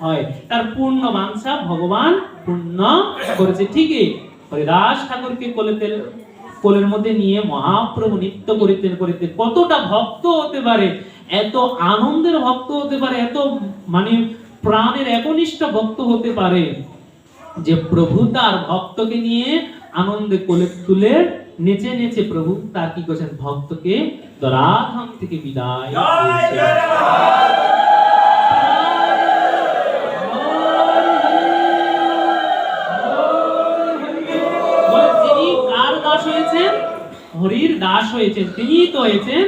হয়। তার পূর্ণ বাঞ্ছা ভগবান পূর্ণ করেছে। ঠিকই হরিদাস ঠাকুরকে কোলের মধ্যে নিয়ে মহাপ্রভু নৃত্য করিতে করিতে কতটা ভক্ত হতে পারে, এত আনন্দের ভক্ত হতে পারে, এত মানে প্রাণের একনিষ্ঠ ভক্ত হতে পারে যে প্রভু তার ভক্তকে নিয়ে আনন্দে কোলে তুলে নেচে নেচে প্রভু তার কি করেছেন, ভক্তকে ধরাধাম থেকে বিদায় দিয়েছেন। যিনি কার দাস হয়েছেন? হরির দাস হয়েছেন। তিনি তো হয়েছেন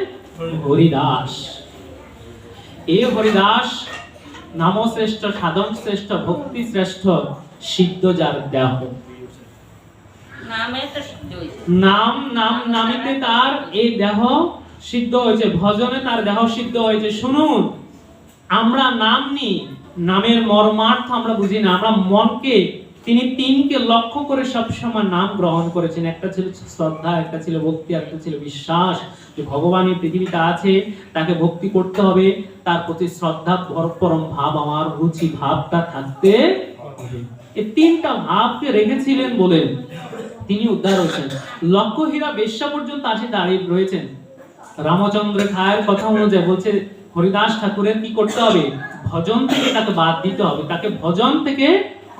হরিদাস। এই হরিদাস নাম শ্রেষ্ঠ, সাধন শ্রেষ্ঠ, ভক্তি শ্রেষ্ঠ, সিদ্ধ যার দেহ। নাম নাম নামিতে তার এই দেহ সিদ্ধ হয়েছে, ভজনে তার দেহ সিদ্ধ হয়েছে। শুনুন, আমরা নাম নি, নামের মর্মার্থ আমরা বুঝি না। আমরা মনকে তিনি তিনকে লক্ষ্য করে সবসময় নাম গ্রহণ করেছেন। একটা ছিল শ্রদ্ধা, একটা ছিল ভক্তি, একটা ছিল বিশ্বাস, যে ভগবান এই পৃথিবীতে আছে, তাকে ভক্তি করতে হবে, তার প্রতি শ্রদ্ধা পরম ভাব, আমার রুচি ভাবটা থাকতে হবে। এই তিনটা ভাবকে রেখেছিলেন বলে তিনি উদ্ধার হয়েছেন। লক্ষ্যহীরা বেশ্যা পর্যন্ত আসে দাঁড়িয়ে রয়েছেন। রামচন্দ্র খায়ের কথা অনুযায়ী বলছে হরিদাস ঠাকুরের কি করতে হবে, ভজন থেকে তাকে বাদ দিতে হবে, তাকে ভজন থেকে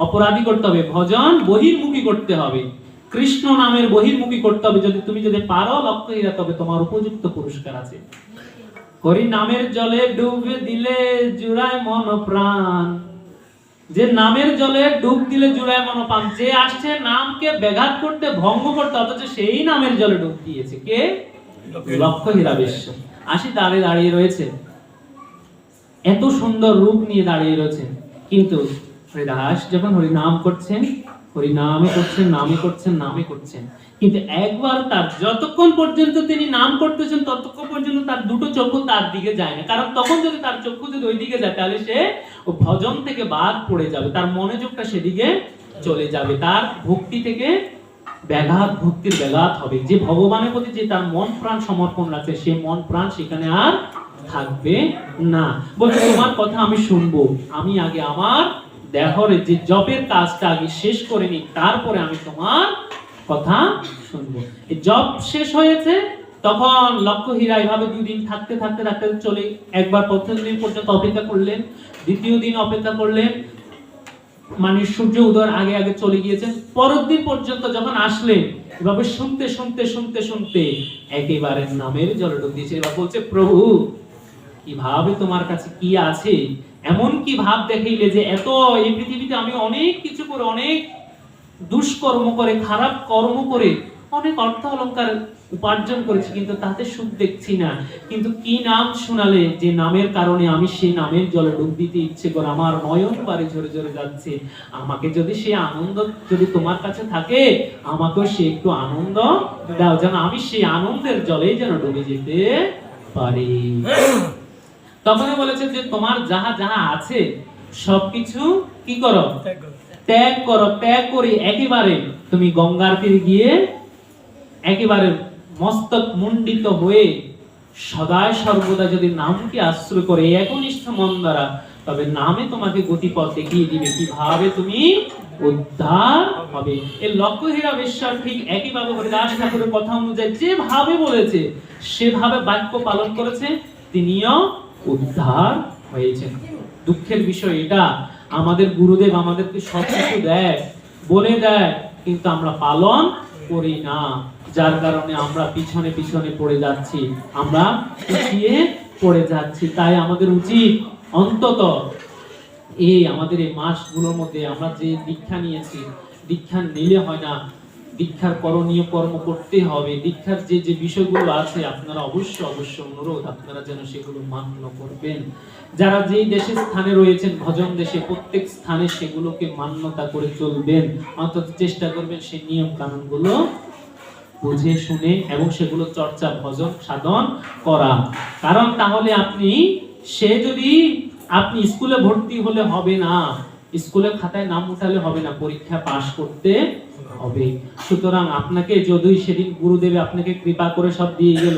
অপরাধী করতে হবে, ভজন বহির্মুখী করতে হবে, কৃষ্ণ নামের বহির্মুখী করতে হবে। যদি তুমি যদি পারো লক্ষ্যহীরা, তবে তোমার উপযুক্ত পুরস্কার আছে। হরি নামের জলে ডুবে দিলে জুড়ায় মন প্রাণ, যে নামের জলে ডুব দিলে জুড়ায় মন প্রাণ, যে আসছে নামকে ব্যাঘাত করতে, ভঙ্গ করতে, অথচ সেই নামের জলে ডুব দিয়েছে কে, লক্ষ্যহীরা বেশ্যা। আসি দাঁড়িয়ে দাঁড়িয়ে রয়েছে, এত সুন্দর রূপ নিয়ে দাঁড়িয়ে রয়েছেন, কিন্তু হরিদাস যখন হরি নাম করছেন, হরি নামে করছেন, নামে করছেন, নামে করছেন, কিন্তু একবার তার যতক্ষণ পর্যন্ত তিনি নাম করতেছেন ততক্ষণ পর্যন্ত তার দুটো চক্ষু তার দিকে যায় না। কারণ তখন যদি তার চক্ষু যদি ওই দিকে যায়, তাহলে সে ও ভজন থেকে বাদ পড়ে যাবে, তার মনোযোগটা সেদিকে চলে যাবে, তার ভক্তি থেকে ব্যাঘাত, ভক্তির ব্যাঘাত হবে। যে ভগবানের প্রতি যে তার মন প্রাণ সমর্পণ রাখছে, সে মন প্রাণ সেখানে আর থাকবে না। বলছে তোমার কথা আমি শুনবো, আমি আগে আমার দেহরে যে জপের কাজটা আগে শেষ করে নি, তারপরে আমি তোমার কথা শুনবো। এই জপ শেষ হয়েছে, তখন লক্ষ্যহীরা এইভাবে 2 দিন থাকতে থাকতে থাকতে চলে, একবার প্রথম দিন পর্যন্ত অপেক্ষা করলেন, দ্বিতীয় দিন অপেক্ষা করলেন, মানে সূর্য উদয়ের আগে আগে চলে গিয়েছেন। পরের দিন পর্যন্ত যখন আসলেন, এভাবে শুনতে শুনতে শুনতে শুনতে একেবারে নামের জলে ডুব দিয়েছে। এবার বলছে প্রভু কিভাবে তোমার কাছে কি আছে, এমন কি ভাব দেখাইলে যে এত এই পৃথিবীতে আমি অনেক কিছু করে, অনেক দুষ্কর্ম করে, খারাপ কর্ম করে, অনেক অর্থ অলংকার উপার্জন করেছি, কিন্তু তাতে সুখ দেখছি না। কিন্তু কি নাম শোনালে, যে নামের কারণে আমি সেই নামের জলে ডুব দিতে ইচ্ছে করে, আমার নয়ন বারে ঝরে ঝরে যাচ্ছে। আমাকে যদি সেই আনন্দ যদি তোমার কাছে থাকে, আমাকেও সে একটু আনন্দ দাও, যেন আমি সেই আনন্দের জলে যেন ডুবে যেতে পারি। তখন বলেছে যে তোমার যাহা যাহা আছে সবকিছু কি করো, ত্যাগ করো, ত্যাগ করে একেবারে তুমি গঙ্গার তীরে গিয়ে একেবারে মস্তক মুন্ডিত হয়ে সদায় সর্বদা যদি নামকে আশ্রয় করে একনিষ্ঠ মন দ্বারা, তবে নামে তোমাকে গতিপথ দেখিয়ে দিবে কিভাবে তুমি উদ্ধার হবে। এই লক্ষ্যহীরা বেশ্যা ঠিক একইভাবে হরিদাস ঠাকুরের কথা অনুযায়ী যেভাবে বলেছে সেভাবে বাক্য পালন করেছে, তিনিও উদ্ধার হয়েছেন। দুঃখের বিষয় এটা, আমাদের গুরুদেব আমাদেরকে সবকিছু দেয়, বলে দেয়, কিন্তু আমরা পালন করি না, যার কারণে আমরা পিছনে পিছনে পড়ে যাচ্ছি, আমরা পিছিয়ে পড়ে যাচ্ছি। তাই আমাদের উচিত অন্তত এই আমাদের এই মাসগুলোর মধ্যে আমরা যে দীক্ষা নিয়েছি, দীক্ষা নিলে হয় না, দীক্ষার করণীয় কর্ম করতে হবে। দীক্ষার যে যে বিষয়গুলো আছে আপনারা অবশ্যই অনুরোধ আপনারা যেন সেগুলো মান্য করবেন। যারা যেই দেশে স্থানে রয়েছেন, ভজন দেশে, প্রত্যেক স্থানে সেগুলোকে মান্যতা করে চলবেন, অন্তত চেষ্টা করবেন সেই নিয়ম কানুনগুলো বুঝে শুনে এবং সেগুলো চর্চা, ভজন সাধন করা। কারণ তাহলে আপনি আপনি স্কুলে ভর্তি হলে হবে না, স্কুলের খাতায় নাম উঠালে হবে না, পরীক্ষা পাশ করতে হবে। সুতরাং আপনাকে যদি সেদিন গুরুদেব আপনাকে কৃপা করে সব দিয়ে গেল,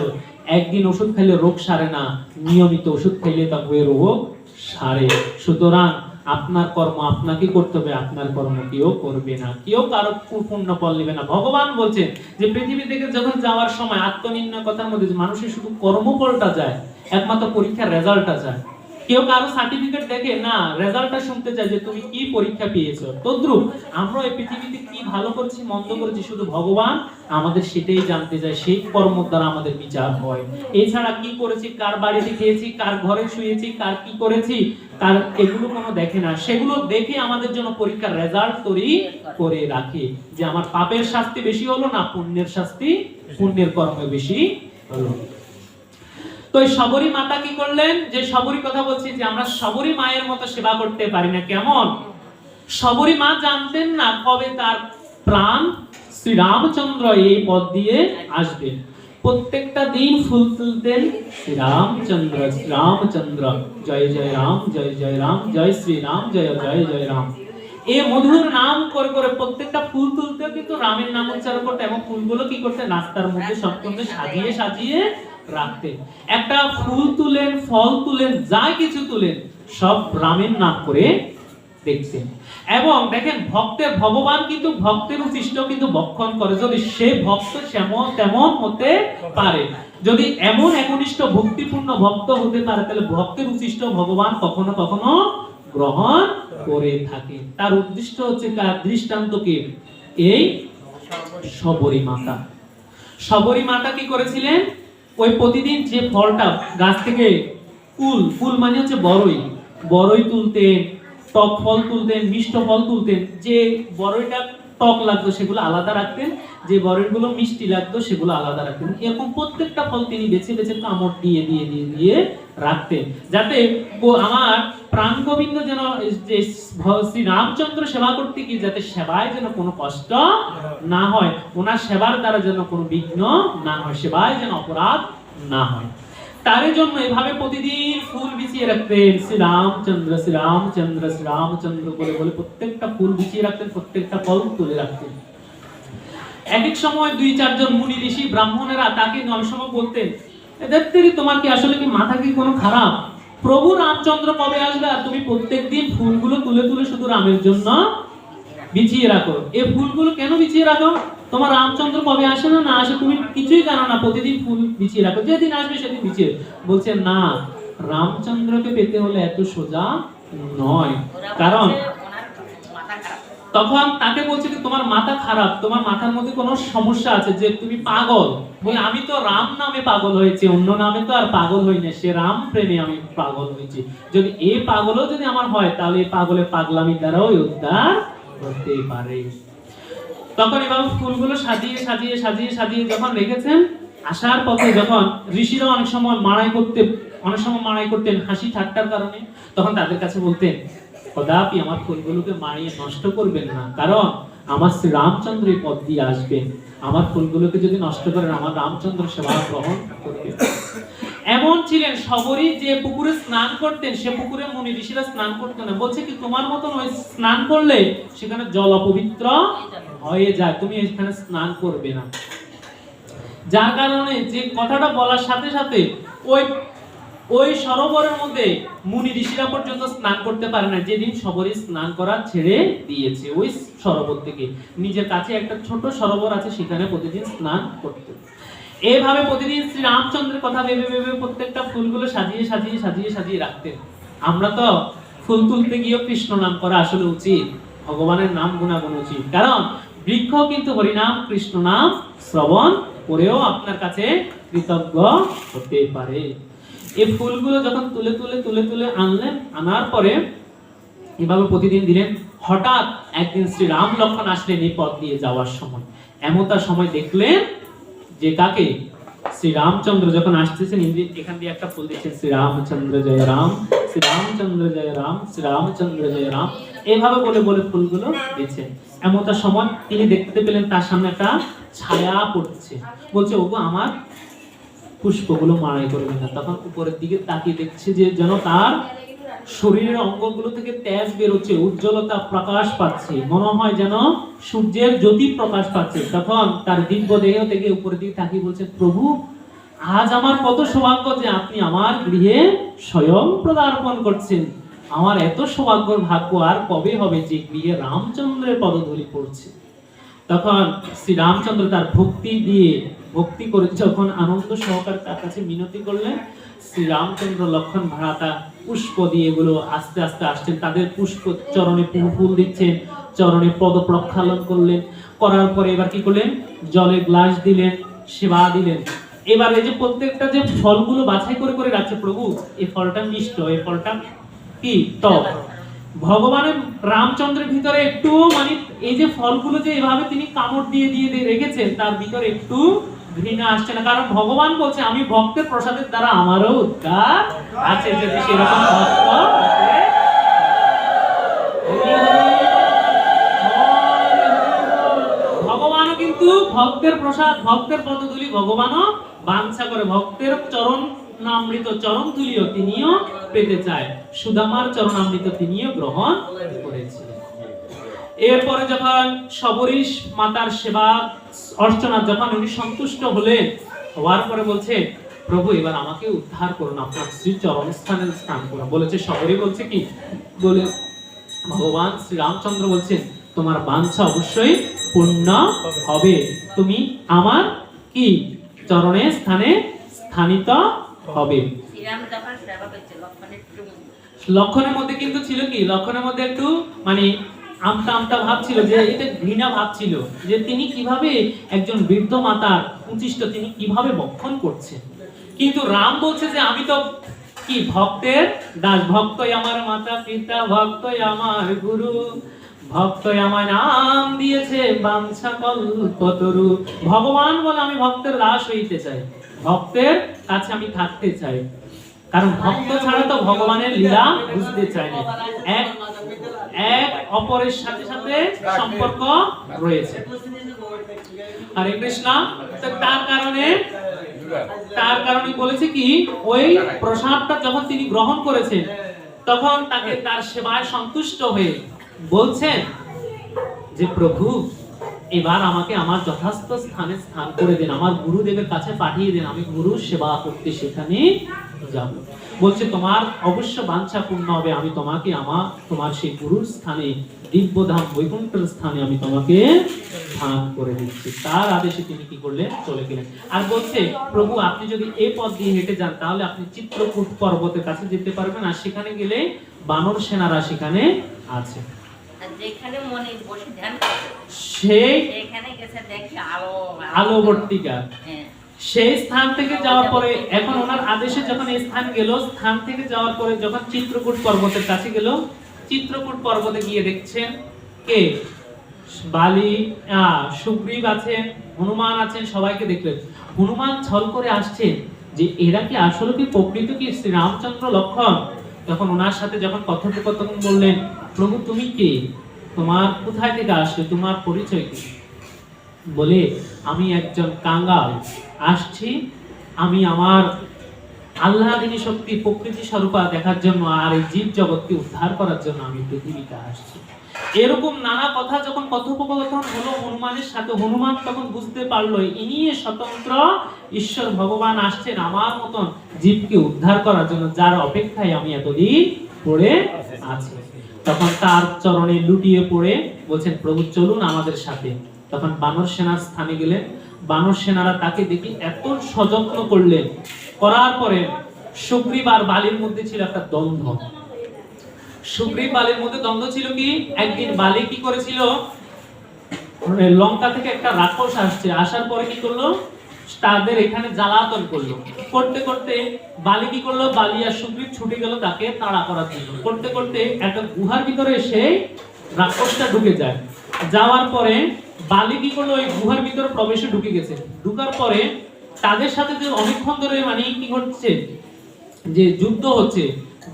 একদিন ওষুধ খাইলে রোগ সারে না, নিয়মিত ওষুধ খাইলে তবে রোগ সারে। সুতরাং আপনার কর্ম আপনাকে করতে হবে, আপনার কর্ম কেউ করবে না, কেউ কারো পুণ্য ফল নেবে না। ভগবান বলছেন যে পৃথিবী থেকে যখন যাওয়ার সময় আত্মনির্ণয় কথার মধ্যে মানুষের শুধু কর্মফলটা যায়, একমাত্র পরীক্ষার রেজাল্টটা যায়। কেউ কারো সার্টিফিকেট দেখে না, রেজাল্টটা শুনতে চায় যে তুমি কি পরীক্ষা পেয়েছো। তদ্রূপ আমরা এই পৃথিবীতে কি ভালো করেছি মন্দ করেছি শুধু ভগবান আমাদের সেটাই জানতে চায়, সেই কর্ম দ্বারা আমাদের বিচার হয়। এছাড়া কি করেছি, কার বাড়িতে খেয়েছি, কার ঘরে শুয়েছি, কার কি করেছি, তার এগুলো কোনো দেখে না। সেগুলো দেখে আমাদের জন্য পরীক্ষার রেজাল্ট তৈরি করে রাখে, যে আমার পাপের শাস্তি বেশি হলো না পুণ্যের শাস্তি, পুণ্যের কর্ম বেশি হলো। তো এই শবরী মাতা কি করলেন, যে শবরী কথা বলছি, যে আমরা শবরী মায়ের মতো সেবা করতে পারি না। কেমন? শবরী মা জানতেন না কবে তার প্রাণ শ্রী রামচন্দ্র এই পথ দিয়ে আসবেন। প্রত্যেকটা দিন ফুল তুলতেন শ্রী রামচন্দ্র, জয় জয় রাম, জয় জয় রাম, জয় শ্রী রাম, জয় জয় জয় রাম। এ মধুর নাম করে করে প্রত্যেকটা ফুল তুলতে কিন্তু রামের নাম উচ্চারণ করতে, এবং ফুলগুলো কি করতে, নাস্তার মধ্যে সবসময় সাজিয়ে সাজিয়ে রাখতেন। একটা ফুল তুলেন, ফল তুলেন, যা কিছু তুলেন সব রামের নাম করে দেখছেন। এবং দেখেন ভক্তের, ভগবান কিন্তু ভক্তের উচিষ্ট কিন্তু ভক্ষণ করে, যদি সে ভক্ত তেমন হতে পারে। যদি এমন একনিষ্ঠ ভক্তিপূর্ণ ভক্ত হতে পারে, তাহলে ভক্তের উচিষ্ট ভগবান কখনো কখনো গ্রহণ করে থাকে। তার উদ্দেশ্য হচ্ছে, তার দৃষ্টান্ত কি, এই শবরী মাতা। শবরী মাতা কি করেছিলেন, ওই প্রতিদিন যে ফলটা গাছ থেকে, কুল মানে হচ্ছে বড়ই তুলতেন, টক ফল তুলতেন, মিষ্ট ফল তুলতেন। যে বড়ইটা টক লাগতো সেগুলো আলাদা রাখতেন, যে বড়ইগুলো মিষ্টি লাগতো সেগুলো আলাদা রাখতেন। এরকম প্রত্যেকটা ফল তিনি বেছে বেছে কামড় দিয়ে দিয়ে দিয়ে দিয়ে রাখতেন, যাতে আমার প্রাণ গোবিন্দ যেন, যে শ্রী রামচন্দ্র সেবা করতে গিয়ে যাতে সেবায় যেন কোনো কষ্ট না হয়, ওনার সেবার দ্বারা যেন কোনো বিঘ্ন না হয়, সেবায় যেন অপরাধ না হয়। তার জন্য এভাবে প্রতিদিন ফুল বিছিয়ে রাখতেন, শ্রীরামচন্দ্র শ্রীরামচন্দ্র শ্রীরামচন্দ্র বলে বলে প্রত্যেকটা ফুল বিছিয়ে রাখতেন, প্রত্যেকটা ফল তুলে রাখতেন। এক এক সময় 2-4 জন মুনি ঋষি ব্রাহ্মণেরা তাকে অনেক সময় বলতেন, দেখতেরি তোমার কি আসলে কি মাথা কি কোনো খারাপ? প্রভু রামচন্দ্র কবে আসবে আর তুমি প্রত্যেকদিন ফুলগুলো তুলে তুলে শুধু রামের জন্য বিছিয়ে রাখো। এই ফুলগুলো কেন বিছিয়ে রাখো? তোমার রামচন্দ্র কবে আসে না না আসে তুমি কিছুই জানো না, প্রতিদিন ফুল বিছিয়ে রাখো, যেদিন আসবে সেদিন বিছিয়ে। বলছে না, রামচন্দ্রকে পেতে হলে এত সোজা নয়। কারণ তখন তাকে বলছে যে তোমার মাথা খারাপ, তোমার মাথার মধ্যে কোনো সমস্যা আছে, যে তুমি পাগল। বলে আমি তো রাম নামে পাগল হয়েছি, অন্য নামে তো আর পাগল হই না, সে রাম প্রেমে আমি পাগল হয়েছি। যদি এই পাগলও যদি আমার হয়, তাহলে এই পাগলের পাগলামি দ্বারাও উদ্ধার হতে পারে। তখন এভাবে ফুলগুলো সাজিয়ে সাজিয়ে সাজিয়ে সাজিয়ে যখন রেখেছেন, আসার পথে যখন ঋষিরা অনেক সময় মাড়াই করতেন হাসি ঠাট্টার কারণে, তখন তাদের কাছে বলতেন, কদাপি আমার ফুলগুলোকে মারিয়ে নষ্ট করবেন না, কারণ আমার শ্রী রামচন্দ্র এই পথ দিয়ে আসবেন, আমার ফুলগুলোকে যদি নষ্ট করেন আমার রামচন্দ্র সেবা গ্রহণ করবেন। এমন ছিলেন শবরী, যে পুকুরে স্নান করতেন, সে পুকুরে মুনি ঋষিরা স্নান করতেন না। বলছে কি, তোমার মতন ওই স্নান করলে সেখানে জল অপবিত্র হয়ে যায়, তুমি এখানে স্নান করবে না। যার কারণে যে কথাটা বলার সাথে সাথে ওই সরোবরের মধ্যে মুনি ঋষিরা পর্যন্ত স্নান করতে পারে না, যেদিন শবরী স্নান করা ছেড়ে দিয়েছে। ওই সরোবর থেকে নিজের কাছে একটা ছোট সরোবর আছে, সেখানে প্রতিদিন স্নান করতে। এইভাবে প্রতিদিন শ্রী রামচন্দ্রের কথা ভেবে ভেবে প্রত্যেকটা ফুলগুলো সাজিয়ে সাজিয়ে সাজিয়ে সাজিয়ে রাখতেন। আমরা তো ফুল তুলতে গিয়েও কৃষ্ণ নাম করা আসলে উচিত, ভগবানের নাম গুণাগুণ উচিত, কারণ বৃক্ষ কিন্তু হরিনাম কৃষ্ণ নাম শ্রবণ করেও আপনার কাছে কৃতজ্ঞ হতে পারে। এই ফুলগুলো যখন তুলে তুলে তুলে তুলে আনলেন, আনার পরে এভাবে প্রতিদিন দিলেন। হঠাৎ একদিন শ্রী রাম লক্ষ্মণ আসলেন এই পথ দিয়ে যাওয়ার সময়। এমতার সময় দেখলেন যে কাকে, শ্রী রামচন্দ্র যখন আসতেছেন, এখান দিয়ে একটা ফুল দিচ্ছেন, শ্রী রামচন্দ্র জয় রাম, শ্রী রামচন্দ্র জয় রাম, শ্রী রামচন্দ্র জয় রাম, এভাবে বলে বলে ফুলগুলো দিচ্ছেন। এমতার সময় তিনি দেখতে পেলেন তার সামনে একটা ছায়া পড়ছে। বলছে, ওগো আমার পুষ্পগুলো মাড়াই করবেন না। তখন উপরের দিকে তাকিয়ে দেখছে যে যেন তার শরীরের অঙ্গগুলো থেকে তেজ বেরোচ্ছে, উজ্জ্বলতা প্রকাশ পাচ্ছে, মনে হয় যেন সূর্যের জ্যোতি প্রকাশ পাচ্ছে। তখন তার দিব্য দেহ থেকে উপরের দিকে তাকিয়ে বলছে, প্রভু আজ আমার কত সৌভাগ্য যে আপনি আমার গৃহে স্বয়ং পদার্পণ করছেন। আমার এত সৌভাগ্যের ভাগ্য আর কবে হবে যে গৃহে রামচন্দ্রের পদধূলি পড়ছে। তখন শ্রী রামচন্দ্র তার ভক্তি করে যখন আনন্দ সহকারে তার কাছে মিনতি করলেন, শ্রী রামচন্দ্র লক্ষণ ভাড়াটা পুষ্প দিয়ে এগুলো আস্তে আস্তে আসছেন, তাদের পুষ্প চরণে ফুল দিচ্ছেন, চরণে পদ প্রক্ষালন করলেন। করার পরে এবার কি করলেন, জলে গ্লাস দিলেন, সেবা দিলেন। এবার এই যে প্রত্যেকটা যে ফলগুলো বাছাই করে করে রাখছে, প্রভু এই ফলটা মিষ্ট, এই ফলটা কি টক। ভগবানের রামচন্দ্রের ভিতরে একটু মানে এই যে ফলগুলো যে এভাবে তিনি কামড় দিয়ে দিয়ে দিয়ে রেখেছেন, তার ভিতরে একটু ঘৃণা আসছে না, কারণ ভগবান বলছে আমি ভক্তের প্রসাদের দ্বারা আমারও উদ্ধার আছে। যদি সেরকম ভক্ত ভগবানও কিন্তু ভক্তের প্রসাদ, ভক্তের পদধূলি ভগবানও বাঞ্ছা করে, ভক্তের চরণামৃত চরণ ধুলিও তিনিও পেতে চায়। সুদামার চরণামৃত তিনিও গ্রহণ করেছিলেন। এরপরে যখন শবরীশ মাতার সেবা অর্চনা যখন উনি সন্তুষ্ট হলেন, হওয়ার পরে বলছে প্রভু এবার আমাকে উদ্ধার করুন, আপনার শ্রী চরণস্থানে স্থান করুন। বলেছে শবরী বলছে কি বলে, ভগবান শ্রী রামচন্দ্র বলছেন তোমার বাঞ্ছা অবশ্যই পূর্ণ হবে, তুমি আমার কি চরণে স্থানে স্থানিত হবে। লক্ষণের মধ্যে কিন্তু ছিল কি, লক্ষণের মধ্যে একটু মানে আমতা আমতা ভাব ছিল, যে এটা ঘৃণা ভাব ছিল, যে তিনি কিভাবে একজন বৃদ্ধ মাতার উচিষ্ট তিনি কিভাবে বক্ষণ করছেন। কিন্তু রাম বলছে যে আমি তো কি ভক্তের দাস, ভক্তই আমার মাতা পিতা, ভক্তই আমার গুরু, ভক্তই আমার নাম দিয়েছে বাঞ্ছা কল্পতরু। ভগবান বলে আমি ভক্তের দাস হইতে চাই, ভক্তের কাছে আমি থাকতে চাই, কারণ ভক্ত ছাড়া তো ভগবানের লীলা বুঝতে চায় না। এক অপরের সাথে সাথে সম্পর্ক রয়েছে। হরে কৃষ্ণ। তার কারণে বলেছে কি, ওই প্রসাদটা যখন তিনি গ্রহণ করেছেন তখন তাকে তার সেবায় সন্তুষ্ট হয়ে বলছেন যে প্রভু এবার আমাকে আমার যথার্থ স্থানে স্থান করে দেন, আমার গুরুদেবের কাছে পাঠিয়ে দেন, আমি গুরু সেবা করতে সেখানে যাব। বলছে তোমার অবশ্য বাঞ্ছা পূর্ণ হবে, আমি তোমাকে তোমার সেই গুরুর স্থানে দিব্যধাম বৈকুণ্ঠের স্থানে আমি তোমাকে স্থান করে দিচ্ছি। তার আদেশে তিনি কি করলেন, চলে গেলেন। আর বলছে প্রভু আপনি যদি এই পথ দিয়ে হেঁটে যান তাহলে আপনি চিত্রকূট পর্বতের কাছে যেতে পারবেন, আর সেখানে গেলে বানর সেনারা সেখানে আছে। যেখানে মনে বসে ধ্যান করে সেখানে গেছে দেখে আলো বর্তিকা। সেই স্থান থেকে যাওয়ার পরে এখন ওনার আদেশে যখন এই স্থান গেল, স্থান থেকে যাওয়ার পরে যখন চিত্রকূট পর্বতের কাছে গেল, চিত্রকূট পর্বতে গিয়ে দেখছেন কে, বালি, সুগ্রীব আছেন, হনুমান আছেন, সবাইকে দেখলেন। হনুমান ছল করে আসছেন যে এরা কি আসলে কি প্রকৃত কি শ্রী রামচন্দ্র লক্ষণ। তখন ওনার সাথে যখন কথোপকথন বললেন, প্রভু তুমি কে, তোমার কোথায় থেকে আসলে, তোমার পরিচয় কি? বলে আমি একজন কাঙ্গাল আসছি, আমি আমার আল্লাহদিনী শক্তি প্রকৃতি স্বরূপা দেখার জন্য আর এই জীব জগৎকে উদ্ধার করার জন্য আমি পৃথিবীতে আসছি। এরকম নানা কথা যখন কথোপকথন হলো হনুমানের সাথে, হনুমান তখন বুঝতে পারলো ইনি স্বতন্ত্র ঈশ্বর ভগবান আসছেন আমার মতন জীবকে উদ্ধার করার জন্য, যার অপেক্ষায় আমি এতদিন পড়ে আছি। তখন তার চরণে লুটিয়ে পড়ে বলছেন প্রভু চলুন আমাদের সাথে। তখন বানর সেনার স্থানে গেলেন, বানর সেনারা তাকে দেখে এত সযত্ন করলেন, করার পরে সুগ্রীব আর বালির মধ্যে ছিল একটা দ্বন্দ্ব। সুগ্রীব বালির মধ্যে দ্বন্দ্ব ছিল কি, একদিন বালি কি করেছিল, লঙ্কা থেকে একটা রাক্ষস আসছে, আসার পরে কি করলো, তাদের এখানে জ্বালাতন করলো। করতে করতে বালি কি করলো, বালি আর সুগ্রীব ছুটে গেল তাকে তাড়া করার জন্য। করতে করতে একটা গুহার ভিতরে এসে রাক্ষসটা ঢুকে যায়। যাওয়ার পরে বালি কি করলো, ওই গুহার ভিতরে প্রবেশে ঢুকে গেছে। ঢুকার পরে তাদের সাথে যে অনেকক্ষণ ধরে মানে কি হচ্ছে, যে যুদ্ধ হচ্ছে,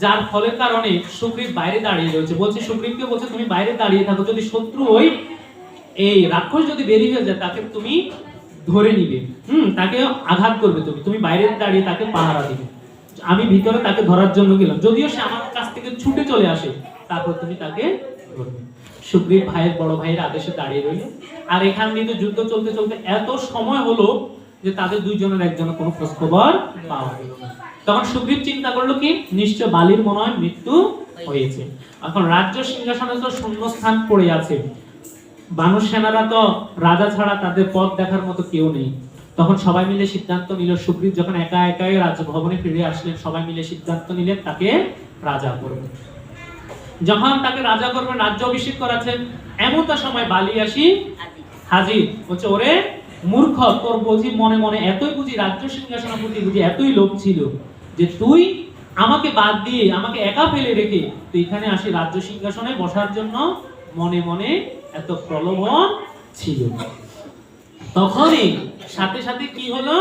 যার ফলের কারণে সুগ্রীব বাইরে দাঁড়িয়ে রয়েছে। বলছে সুগ্রীবকে বলছে তুমি বাইরে দাঁড়িয়ে থাকো, যদি শত্রু ওই এই রাক্ষস যদি বেরিয়ে হয়ে যায় তাকে তুমি ধরে নিবে, তাকে আঘাত করবে, তুমি বাইরে দাঁড়িয়ে তাকে পাহারা দিবে, আমি ভিতরে তাকে ধরার জন্য গেলাম, যদিও সে আমার কাছ থেকে ছুটে চলে আসে তারপর তুমি তাকে ধরবে। সুগ্রীব ভাইয়ের বড় ভাইয়ের আদেশে দাঁড়িয়ে রইল। আর এখান দিয়ে তো যুদ্ধ চলতে চলতে এত সময় হলো যে তাদের দুইজনের একজনের কোনো খোঁজ খবর পাওয়া গেল না। তখন সুগ্রীব চিন্তা করলো কি, নিশ্চয় বালির মনে হয় মৃত্যু হয়েছে, এখন রাজ্য সিংহাসনে তো শূন্য স্থান পড়ে আছে, বানর সেনারা তো রাজা ছাড়া তাদের পথ দেখার মতো কেউ নেই। তখন সবাই মিলে সিদ্ধান্ত নিল, সুগ্রীব যখন একা একাই রাজভবনে ফিরে আসলেন, সবাই মিলে সিদ্ধান্ত নিলেন তাকে রাজা করবেন। যখন তাকে রাজা করবেন, রাজ্য অভিষেক করাচ্ছেন, এমন সময় বালি আসি হাজির। বলছে ওরে মূর্খ, তোর বুঝি মনে মনে এতই বুঝি রাজ্য সিংহাসনের প্রতি বুঝি এতই লোভ ছিল যে তুই আমাকে বাদ দিয়ে আমাকে একা ফেলে রেখে তুই এখানে আসি রাজ্য সিংহাসনে বসার জন্য মনে মনে এত প্রলোভন ছিল। তখনই সাথে সাথে কি হলো,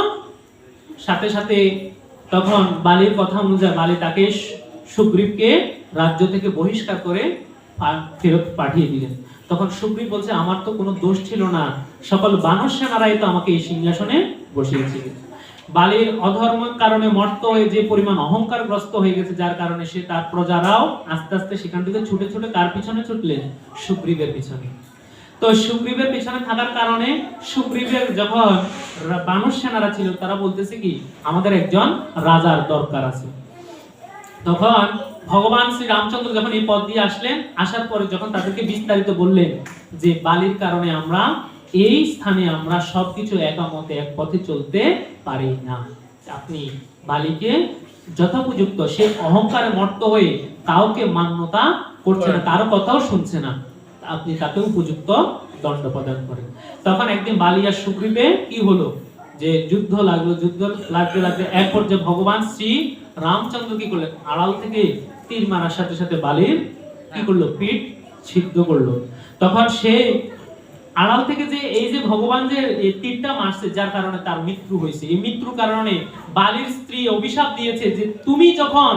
সাথে সাথে তখন বালির কথা অনুযায়ী বালি তাকে সুগ্রীবকে রাজ্য থেকে বহিষ্কার করে ফেরত পাঠিয়ে দিলেন। তখন সুগ্রীব বলছে আমার তো কোনো দোষ ছিল না, সকল বানর সেনারাই তো আমাকে এই সিংহাসনে বসিয়েছিল। বালির অধর্মের কারণে মর্ত হয়ে যে পরিমাণ অহংকারগ্রস্ত হয়ে গেছে, যার কারণে সে তার প্রজারাও আস্তে আস্তে সেখান থেকে ছুটে ছুটে কার পিছনে ছুটলেন? সুগ্রীবের পিছনে। তো সুগ্রীবের পিছনে থাকার কারণে সুগ্রীবের যখন বানর সেনারা ছিল তারা বলতেছে কি আমাদের একজন রাজার দরকার আছে। তখন ভগবান শ্রী রামচন্দ্র যখন এই পথ দিয়ে আসলেন, আসার পরে যখন তাদেরকে বিস্তারিত বললেন যে বালির কারণে আমরা এই স্থানে আমরা সবকিছু একামতে এক পথে চলতে পারি না, আপনি বালিকে যথোপযুক্ত, সে অহংকারে মত্ত হয়ে কাউকে মান্যতা করছে না, কারো কথাও শুনছে না, আপনি তাকে উপযুক্ত দণ্ড প্রদান করেন। তখন একদিন বালি আর সুগ্রীবে কি হলো যে যুদ্ধ লাগলো, যুদ্ধ লাগতে লাগতে এক পর্যায়ে ভগবান শ্রী রামচন্দ্র কি করলেন? আড়াল থেকে তীর মারার সাথে সাথে বালির কি করলো? পিঠ ছিদ্র করলো। তখন সে আড়াল থেকে যে এই যে ভগবান যে এই তীরটা মারছে, যার কারণে তার মৃত্যু হয়েছে। এই মৃত্যুর কারণে বালির স্ত্রী অভিশাপ দিয়েছে যে তুমি যখন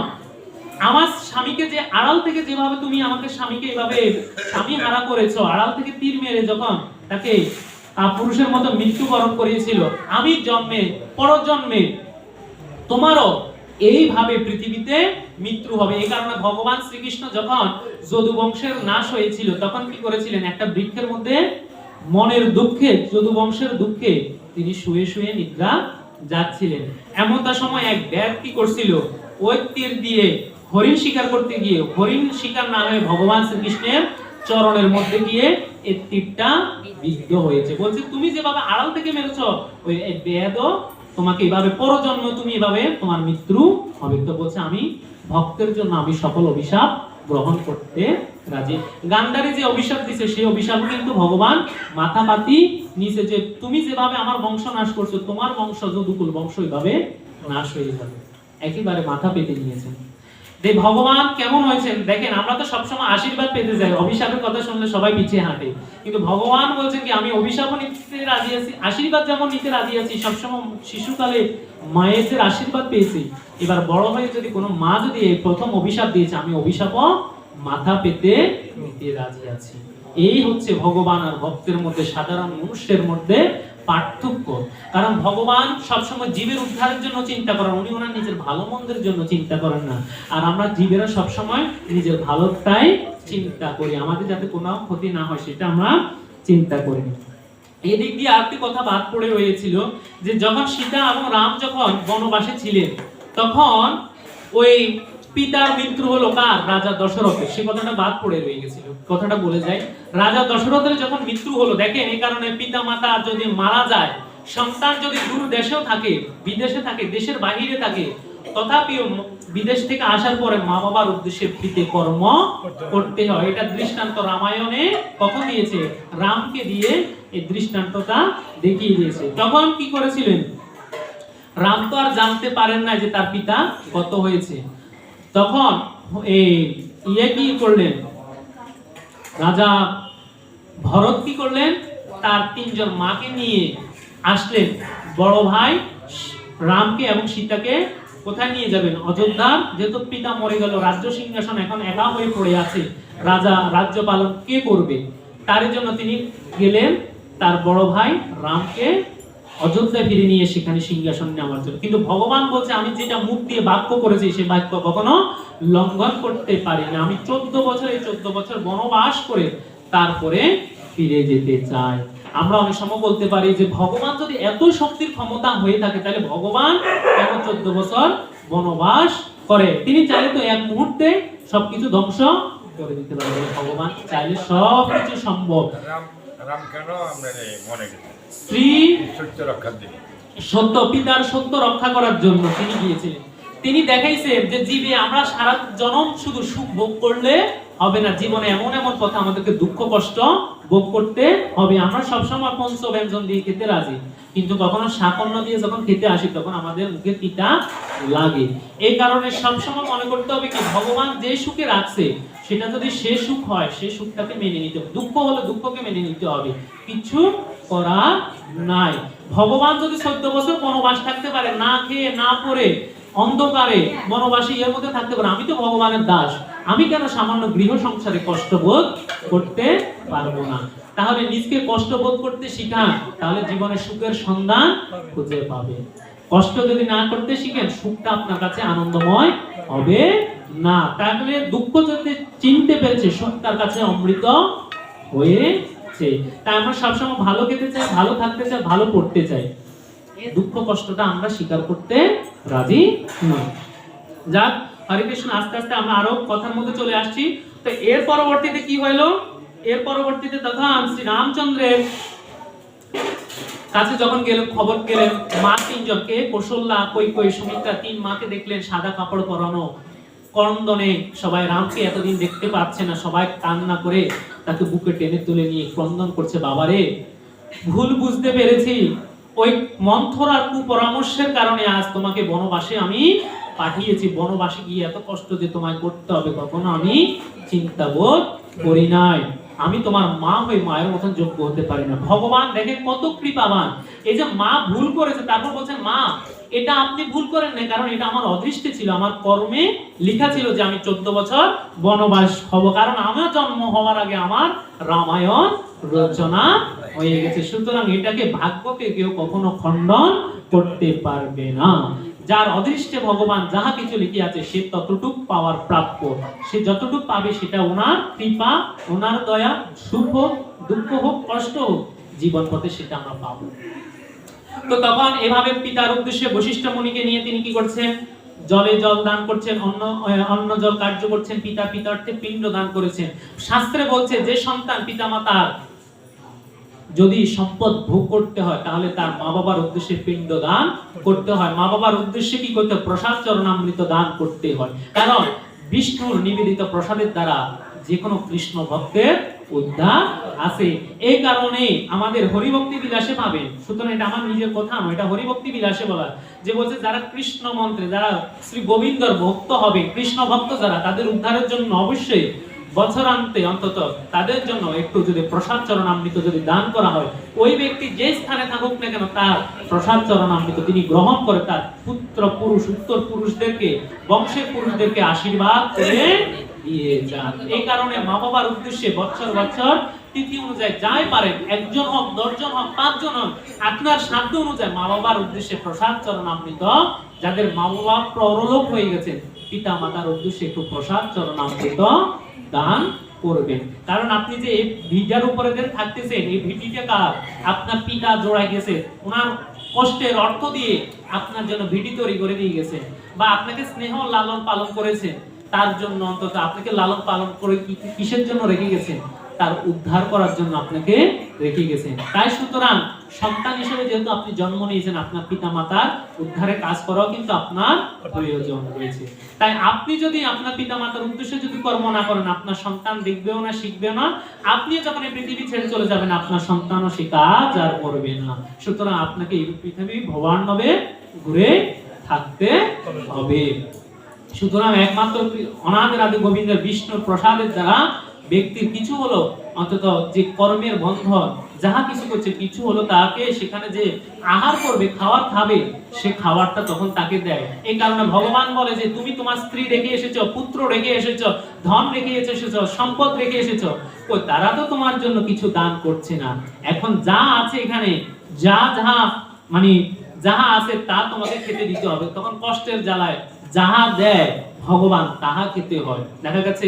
আমার স্বামীকে যে আড়াল থেকে যেভাবে তুমি আমাকে স্বামীকে এভাবে স্বামী হারা করেছো, আড়াল থেকে তীর মেরে যখন তাকে পুরুষের মতো মৃত্যুবরণ করিয়েছিল, আমি জন্মে পরজন্মে তোমারও এইভাবে পৃথিবীতে মৃত্যু হবে। এই কারণে ভগবান শ্রীকৃষ্ণ যখন যদু বংশের নাশ হয়েছিল তখন কি করেছিলেন? একটা বৃক্ষের মধ্যে মনের দুঃখে, যদু বংশের দুঃখে তিনি শুয়ে শুয়ে নিদ্রা যাচ্ছিলেন। এমনটা সময় এক ব্যাগ কি করছিল? ওই তীর দিয়ে হরিণ শিকার করতে গিয়ে হরিণ শিকার না হয়ে ভগবান শ্রীকৃষ্ণের চরণের মধ্যে গিয়ে এই তীরটা বিদ্ধ হয়েছে। বলছে তুমি যেভাবে আড়াল থেকে মেরেছ, ওই বেদও তোমাকে এভাবে পরজন্ম তুমি এভাবে তোমার মৃত্যু হবে। তো বলছে আমি ভক্তের জন্য আমি সকল অভিশাপ গ্রহণ করতে রাজি। গান্ধারী যে অভিশাপ দিছে সেই অভিশাপ কিন্তু ভগবান মাথা পাতি নিছে, যে তুমি যেভাবে আমার বংশ নাশ করছো, তোমার বংশ যদুকুল বংশ এইভাবে নাশ হয়ে যাবে। একেবারে মাথা পেতে নিয়েছেন। যে ভগবান কেমন হয়েছেন দেখেন, আমরা তো সবসময় আশীর্বাদ পেতে যাই, অভিশাপের কথা শুনলে সবাই পিছিয়ে হাঁটে, কিন্তু ভগবান বলছেন কি আমি অভিশাপও নিতে রাজি আছি, আশীর্বাদ যেমন নিতে রাজি আছি। সবসময় শিশুকালে মায়ের আশীর্বাদ পেয়েছি, এবার বড় হয়ে যদি কোনো মা যদি প্রথম অভিশাপ দিয়েছে, আমি অভিশাপও মাথা পেতে নিতে রাজি আছি। এই হচ্ছে ভগবান আর ভক্তের মধ্যে, সাধারণ মানুষের মধ্যে পার্থক্য। কারণ ভগবান সবসময় জীবের উদ্ধারের জন্য চিন্তা করেন, উনি ওনার নিজের ভালো মন্দের জন্য চিন্তা করেন না। আর আমরা জীবেরা সবসময় নিজের ভালোটাই চিন্তা করি, আমাদের যাতে কোনো ক্ষতি না হয় সেটা আমরা চিন্তা করি। এদিক দিয়ে আরেকটি কথা বাদ পড়ে রয়েছিল যে যখন সীতা এবং রাম যখন বনবাসে ছিলেন তখন ওই পিতার মৃত্যু হলো কার? রাজা দশরথের। সে কথাটা বাদ পড়ে রয়ে গেছিল, কথাটা বলে যায়। রাজা দশরথের যখন মৃত্যু হলো, দেখেন এই কারণে পিতা মাতা যদি মারা যায়, সন্তান যদি দূর দেশেও থাকে, বিদেশে থাকে, দেশের বাহিরে থাকে, তথাপিও বিদেশ থেকে আসার পরে মা বাবার উদ্দেশ্যে প্রীতি কর্ম করতে হয়। এটা দৃষ্টান্ত রামায়ণে কখন দিয়েছে? রামকে দিয়ে এই দৃষ্টান্তটা দেখিয়ে দিয়েছে। তখন কি করেছিলেন? রাম তো আর জানতে পারেন না যে তার পিতা কত হয়েছে। তখন কি করলেন? রাজা ভরত কি করলেন? তার তিনজন মাকে নিয়ে আসলেন। বড় ভাই রামকে এবং সীতাকে কোথায় নিয়ে যাবেন? অযোধ্যা। যেহেতু পিতা মরে গেল, রাজ্য সিংহাসন এখন একা হয়ে পড়ে আছে, রাজা রাজ্য পালন কে করবে? তার জন্য তিনি গেলেন তার বড় ভাই রামকে অযোধ্যা ফিরে নিয়ে সেখানে সিংহাসন নেওয়ার জন্য। কিন্তু ভগবান বলছে আমি যেটা মুখ দিয়ে বাক্য করেছি সেই বাক্য কখনো লঙ্ঘন করতে পারি না। আমি 14 বছর বনবাস করে তারপরে ফিরে যেতে চাই। আমরা অনেক সময় বলতে পারি যে ভগবান যদি এত শক্তির ক্ষমতা হয়ে থাকে তাহলে ভগবান কেন 14 বছর বনবাস করে? তিনি চাইলে তো এক মুহূর্তে সবকিছু ধ্বংস করে দিতে পারে। ভগবান চাইলে সবকিছু সম্ভব। রাম কেন আমরা মনে করি শ্রী সত্য রক্ষার দিন, সত্য পিতার সত্য রক্ষা করার জন্য তিনি গিয়েছিলেন। তিনি দেখাইছেন যে জীবে আমরা সারা জনম শুধু সুখ ভোগ করলে হবে না, জীবনে এমন এমন কথা আমাদেরকে দুঃখ কষ্ট ভোগ করতে হবে। আমরা সবসময় পঞ্চ ব্যঞ্জন দিয়ে খেতে রাজি, কিন্তু কখনো শাকন্য দিয়ে যখন খেতে আসি তখন আমাদের মুখে তিতা লাগে। এই কারণে সবসময় মনে করতে হবে কি ভগবান যে সুখে রাখছে সেটা যদি সে সুখ হয় সে সুখটাকে মেনে নিতে হবে, দুঃখ হলে দুঃখকে মেনে নিতে হবে, কিছু করা নাই। ভগবান যদি 14 বছর বনবাস থাকতে পারে, না খেয়ে না পরে অন্ধকারে বনবাসী এর মধ্যে থাকতে পারে, আমি তো ভগবানের দাস, আমি কেন সামান্য গৃহ সংসারে কষ্ট বোধ করতে পারবো না? তাহলে নিজকে কষ্ট বোধ করতে শিখান, তাহলে জীবনে সুখের সন্ধান খুঁজে পাবে। কষ্ট যদি না করতে শিখেন, সুখটা আপনার কাছে আনন্দময় হবে না। তাহলে দুঃখ যদি চিনতে পেরেছে, সুখ তার কাছে অমৃত হয়েছে। তাই আমরা সবসময় ভালো খেতে চাই, ভালো থাকতে চাই, ভালো পড়তে চাই, দুঃখ কষ্টটা আমরা স্বীকার করতে রাজি নই। যাক, হরে কৃষ্ণ। আস্তে আস্তে আমরা আরো কথার মধ্যে চলে আসছি। তো এর পরবর্তীতে কি হইলো? এর পরবর্তীতে তখন শ্রী রামচন্দ্রের কাছে যখন গেলেন, খবর গেলেন, মা তিনজনকে, কৌশল্যা, কৈকেয়ী, সুমিত্রা, তিন মাকে দেখলেন সাদা কাপড় পরানো, ক্রন্দনে। সবাই রামকে এতদিন দেখতে পাচ্ছে না, সবাই কান্না করে তাকে বুকে টেনে তুলে নিয়ে ক্রন্দন করছে, বাবারে ভুল বুঝতে পেরেছি, ওই মন্থরার কুপরামর্শের কারণে আজ তোমাকে বনবাসে আমি পাঠিয়েছি। বনবাসে গিয়ে এত কষ্ট যে তোমায় করতে হবে কখনো আমি চিন্তা বোধ করি নাই। আমি তোমার মা হয়ে মায়ের মতন যোগ্য হতে পারি না। ভগবান দেখেন কত কৃপাবান। এই যে মা ভুল করেছে, তারপর বলছেন মা এটা আপনি ভুল করেন না, কারণ এটা আমার অদৃষ্টে ছিল, আমার কর্মে লেখা ছিল যে আমি 14 বছর বনবাস হব, কারণ আমার জন্ম হওয়ার আগে আমার রামায়ণ রচনা হয়ে গেছে। সুতরাং এটাকে ভাগ্যকে কেউ কখনো খণ্ডন করতে পারবে না। যার অদৃষ্টে ভগবান যাহা কিছু লিখে আছে সে ততটুক পাওয়ার প্রাপ্য। সে যতটুক পাবে সেটা ওনার কৃপা, ওনার দয়া। সুখ হোক, দুঃখ হোক, কষ্ট হোক, জীবন পথে সেটা আমরা পাবো। তো তখন এভাবে পিতার উদ্দেশ্যে বশিষ্ঠ মুনিকে নিয়ে তিনি কি করছেন? জলে জল দান করছেন, অন্ন জল কার্য করছেন, পিতা পিতার্থে পিণ্ড দান করেছেন। শাস্ত্রে বলছে যে সন্তান পিতামাতার যদি সম্পদ ভোগ করতে হয় তাহলে তার মা বাবার উদ্দেশ্যে পিণ্ড দান করতে হয়। মা বাবার উদ্দেশ্যে কি করতে হয়? প্রসাদ চরণামৃত দান করতে হয়। কারণ বিষ্ণুর নিবেদিত প্রসাদের দ্বারা যে কোনো কৃষ্ণ ভক্তের উদ্ধার আছে। এই কারণে আমাদের হরিভক্তি বিলাসে পাবেন। সুতরাং এটা আমার নিজের কথা নয়, এটা হরিভক্তি বিলাসে বলা, যে বলছে যারা কৃষ্ণ মন্ত্রে, যারা শ্রী গোবিন্দর ভক্ত হবে, কৃষ্ণ ভক্ত যারা, তাদের উদ্ধারের জন্য অবশ্যই বছরান্তে অন্তত তাদের জন্য একটু যদি প্রসাদ চরণামৃত যদি দান করা হয়, ওই ব্যক্তি যে স্থানে থাকুক না কেন তার প্রসাদ চরণামৃত তিনি গ্রহণ করে তার পুত্র পুরুষ, উত্তর পুরুষদেরকে, বংশের পুরুষদেরকে আশীর্বাদ করে দিয়ে যান। এই কারণে মা বাবার উদ্দেশ্যে বছর বছর তিথি অনুযায়ী যাই পারেন, একজন হোক, 10 জন হোক, 5 জন হোক, আপনার সাধ্য অনুযায়ী মা বাবার উদ্দেশ্যে প্রসাদ চরণামৃত, যাদের মা বাবা পরলোক হয়ে গেছে, পিতা মাতার উদ্দেশ্যে একটু প্রসাদ চরণামৃত দান করবেন। কারণ আপনি যে এই ভিডিওর উপরে যে থাকতেছেন, এই ভিডিওটা কার? আপনার পিতা জোড়ায় গেছে, ওনার কষ্টের অর্থ দিয়ে আপনার জন্য ভিডি তৈরি করে দিয়ে গেছে, বা আপনাকে স্নেহ লালন পালন করেছে, তার জন্য অন্তত আপনাকে লালন পালন করে কিসের জন্য রেখে গেছেন? তার উদ্ধার করার জন্য আপনাকে রেখে গেছেন। তাই সুতরাং সন্তান হিসেবে যেহেতু আপনি জন্ম নিয়েছেন, আপনার পিতা মাতার উদ্ধারে কাজ করাও কিন্তু আপনার প্রয়োজন রয়েছে। তাই আপনি যদি আপনার পিতা মাতার উদ্দেশ্যে যদি কর্ম না করেন, আপনার সন্তান দেখবেও না, শিখবেও না। আপনি যখন এই পৃথিবী ছেড়ে চলে যাবেন, আপনার সন্তানও সে কাজ আর করবে না। সুতরাং আপনাকে এই পৃথিবী ভবান্নবে ঘুরে থাকতে হবে। সুতরাং একমাত্র অনাদের আদি গোবিন্দের বিষ্ণুর প্রসাদের দ্বারা ব্যক্তির কিছু হলো, অন্তত যে কর্মের বন্ধন যাহা কিছু করছে কিছু হলো, তাকে সেখানে যে আহার করবে, খাবার খাবে, সে খাবারটা তখন তাকে দেয়। এই কারণে ভগবান বলে যে তুমি তোমার স্ত্রী রেখে এসেছো, পুত্র রেখে এসেছো, ধন রেখে এসেছো, সম্পদ রেখে এসেছো, ওই তারা তো তোমার জন্য কিছু দান করছে না। এখন যা আছে এখানে, মানে যাহা আছে তা তোমাকে খেতে দিতে হবে। তখন কষ্টের জ্বালায় যাহা দেয় ভগবান তাহা খেতে হয়। দেখা গেছে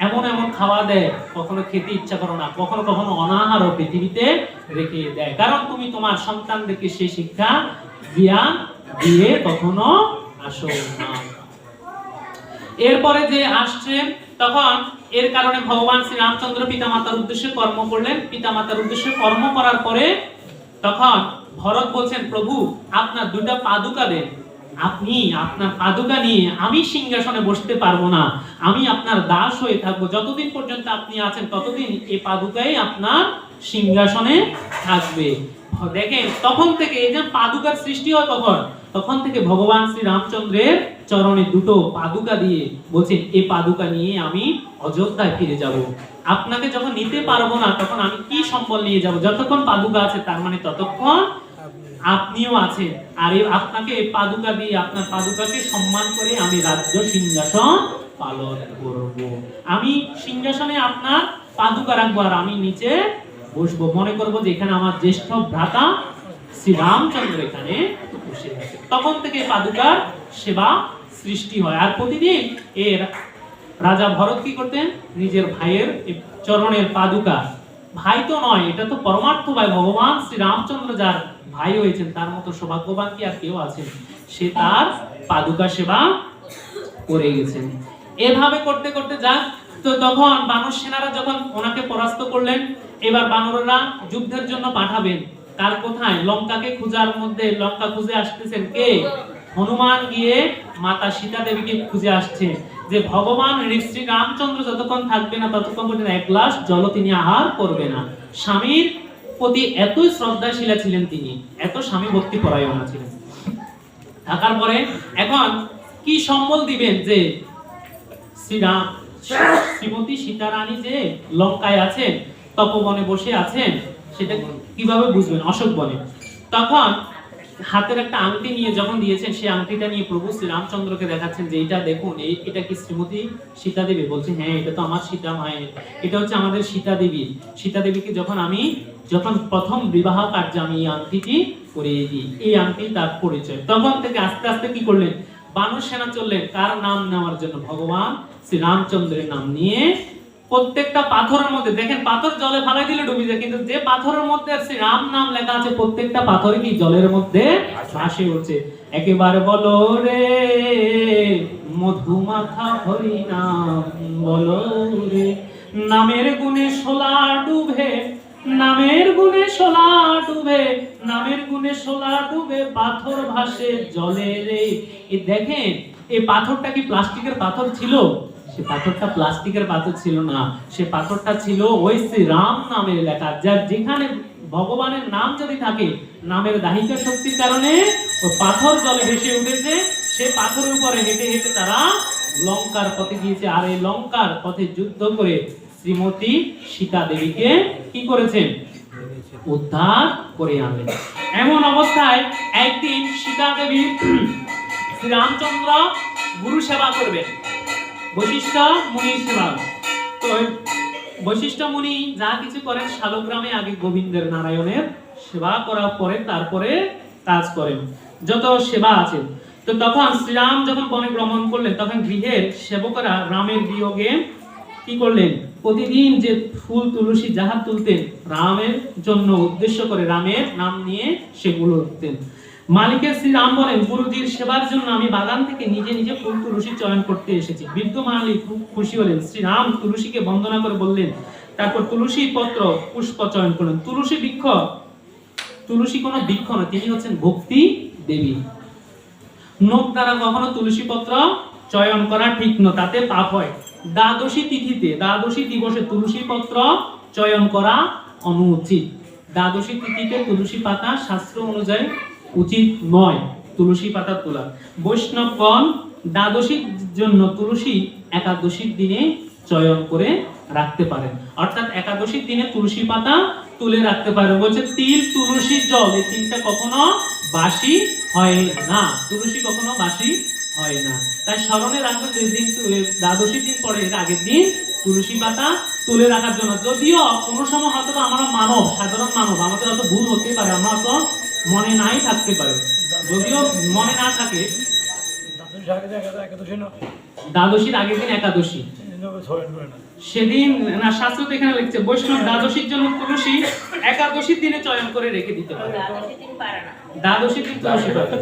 এমন এমন খাওয়া দেয়, কখনো খেতে ইচ্ছা করো না, কখনো কখনো অনাহারও পৃথিবীতে রেখে দেয়। কারণ তুমি তোমার সন্তানদেরকে সেই শিক্ষা জ্ঞান দিয়ে কখনো আসো না। এরপরে যে আসছে তখন এর কারণে ভগবান শ্রী রামচন্দ্র পিতামাতার উদ্দেশ্যে কর্ম করলেন। পিতামাতার উদ্দেশ্যে কর্ম করার পরে তখন ভরত বলছেন, প্রভু আপনার 2টা পাদুকা দেন। আপনি আপনার পাদুকা নিয়ে আমি সিংহাসনে বসতে পারবো না, আমি আপনার দাস হয়ে থাকবো। যতদিন পর্যন্ত আপনি আছেন ততদিন এই পাদুকাই আপনার সিংহাসনে থাকবে। দেখেন তখন থেকে এই যে পাদুকার সৃষ্টি হয়, তখন থেকে ভগবান শ্রী রামচন্দ্রের চরণে 2টো পাদুকা দিয়ে বলছেন, এই পাদুকা নিয়ে আমি অযোধ্যায় ফিরে যাব। আপনাকে যখন নিতে পারবো না তখন আমি কি সম্বল নিয়ে যাব? যতক্ষণ পাদুকা আছে তার মানে ততক্ষণ আপনিও আছেন। আর আপনাকে এই পাদুকা দিয়ে, আপনার পাদুকাকে সম্মান করে আমি রাজ্য সিংহাসন পালন করব। আমি সিংহাসনে আপনার পাদুকা রাখবো আর আমি নিচে বসবো। মনে করবো যে এখানে আমার জ্যেষ্ঠ ভ্রাতা শ্রী রামচন্দ্র এখানে বসে আছে। তখন থেকে পাদুকার সেবা সৃষ্টি হয়। আর প্রতিদিন এর রাজা ভরত কি করতেন, নিজের ভাইয়ের চরণের পাদুকা, ভাই তো নয়, এটা তো পরমার্থ ভাই, ভগবান শ্রী রামচন্দ্র যার ভাই হয়েছেন তার মতো সৌভাগ্যবান কি আর কেউ আছেন, সে তার পাদুকা সেবা করে গেছেন। এভাবে করতে করতে যাক, তো তখন বানর সেনারা যখন ওনাকে পরাস্ত করলেন, এবার বানররা যুদ্ধের জন্য পাঠাবেন কার কোথায়, লঙ্কাকে খোঁজার মধ্যে, লঙ্কা খুঁজে আসতেছেন কে, হনুমান গিয়ে মাতা সীতা দেবীকে খুঁজে আসছে যে ভগবান শ্রী রামচন্দ্র যতক্ষণ থাকবে না ততক্ষণ পর্যন্ত এক গ্লাস জল তিনি আহার করবে না। স্বামীর প্রতি এতই শ্রদ্ধাশীলা ছিলেন তিনি, এত স্বামী ভক্তি পরায়ণা ছিলেন। থাকার পরে এখন কি সম্বল দিবেন যে শ্রীরাম শ্রীমতী সীতারানী যে লঙ্কায় আছেন, তপবনে বসে আছেন, সেটা কিভাবে বুঝবেন, অশোক বনে। তখন হাতের একটা আংটি নিয়ে যখন দিয়েছেন, সেই আংটিটা নিয়ে প্রভু শ্রী রামচন্দ্রকে দেখাচ্ছেন যে এটা দেখুন, এটা কি শ্রীমতী সীতা দেবী? বলছে হ্যাঁ, এটা তো আমার সীতা মায়ের, এটা হচ্ছে আমাদের সীতা দেবী। সীতা দেবীকে যখন প্রথম বিবাহ কার্যে আমি এই আংটিটি পরিয়ে দিই, এই আংটি তার পরিচয়। তখন থেকে আস্তে আস্তে কি করলেন, বানর সেনা চললেন কার নাম নেওয়ার জন্য, ভগবান শ্রী রামচন্দ্রের নাম নিয়ে। প্রত্যেকটা পাথরের মধ্যে দেখেন, পাথর জলে ফালাই দিলে ডুবে যায়, কিন্তু যে পাথরের মধ্যে শ্রী রাম নাম লেখা আছে প্রত্যেকটা পাথরে কি জলের মধ্যে ভাসে উঠছে। একেবারে বলো রে মধুমাখা হরি নাম, বলো রে নামের গুণে সোলা ডুবে, নামের গুণে সোলা ডুবে, নামের গুণে সোলা ডুবে, পাথর ভাসে জলে রে। এই দেখেন, এই পাথরটা কি প্লাস্টিকের পাথর ছিল? সে পাথরটা প্লাস্টিকের পাথর ছিল না, সে পাথরটা ছিল ওই শ্রী রাম নামের লেখা। যার যেখানে ভগবানের নাম যদি থাকে, নামের দাহিকা শক্তির কারণে ও পাথর জলে ভেসে উঠেছে। সে পাথরের উপরে হেঁটে হেঁটে তারা লঙ্কার পথে গিয়েছে। আর এই লঙ্কার পথে যুদ্ধ করে শ্রীমতী সীতা দেবীকে কি করেছেন, উদ্ধার করে আনলেন। এমন অবস্থায় একদিন সীতা দেবী শ্রী রামচন্দ্র গুরু সেবা করবেন, বশিষ্ঠ মুনির সেবা। তো বশিষ্ঠ মুনি যা কিছু করেন শালগ্রামে আগে গোবিন্দের নারায়ণের সেবা করার পরে তারপরে কাজ করেন, যত সেবা আছে। তো তখন শ্রীরাম যখন বনে ভ্রমণ করলেন, তখন গৃহের সেবকরা রামের বিয়োগে কি করলেন, প্রতিদিন যে ফুল তুলসী যাহা তুলতেন রামের জন্য উদ্দেশ্য করে, রামের নাম নিয়ে সেগুলো উঠতেন। মালিকের শ্রীরাম বলেন, গুরুজির সেবার জন্য আমি বাগান থেকে নিজে নিজে ফুল তুলসী চয়ন করতে এসেছি। বৃদ্ধ মালিক খুব খুশি হলেন। শ্রীরাম তুলসীকে বন্দনা করে বললেন, তারপর তুলসী পত্র পুষ্প চয়ন করলেন। তুলসী বৃক্ষ, তুলসী কোনো বৃক্ষ না, তিনি হচ্ছেন ভক্তি দেবী। নখ দ্বারা কখনো তুলসী পত্র চয়ন করা ঠিক নয়, তাতে পাপ হয়। দ্বাদশী তিথিতে, দ্বাদশী দিবসে তুলসী পত্র চয়ন করা অনুচিত। দ্বাদশী তিথিতে তুলসী পাতা শাস্ত্র অনুযায়ী উচিত নয় তুলসী পাতা তোলা। বৈষ্ণবগণ দ্বাদশীর জন্য তুলসী একাদশীর দিনে চয়ন করে রাখতে পারেন, অর্থাৎ একাদশীর দিনে তুলসী পাতা তুলে রাখতে পারেন। বলছে তিল, তুলসী, জল, এই তিনটা কখনো বাসি হয় না, তুলসী কখনো বাসি হয় না। তাই স্মরণে রাখবেন, যেদিন দ্বাদশীর দিন পরে এর আগের দিন তুলসী পাতা তুলে রাখার জন্য। যদিও কোনো সময় হয়তো আমরা মানব, সাধারণ মানব, আমাদের হয়তো ভুল হতে পারে, আমরা তো মনে নাই থাকতে পারে, যদিও মনে না থাকে। দ্বাদশীর আগের দিন একাদশী, সেদিন না, শাস্ত্র তো এখানে লিখছে বৈষ্ণব দ্বাদশীর জন্য তুলসী একাদশীর দিনে চয়ন করে রেখে দিতে পারে। দ্বাদশীর দিন তুলসী পাতা,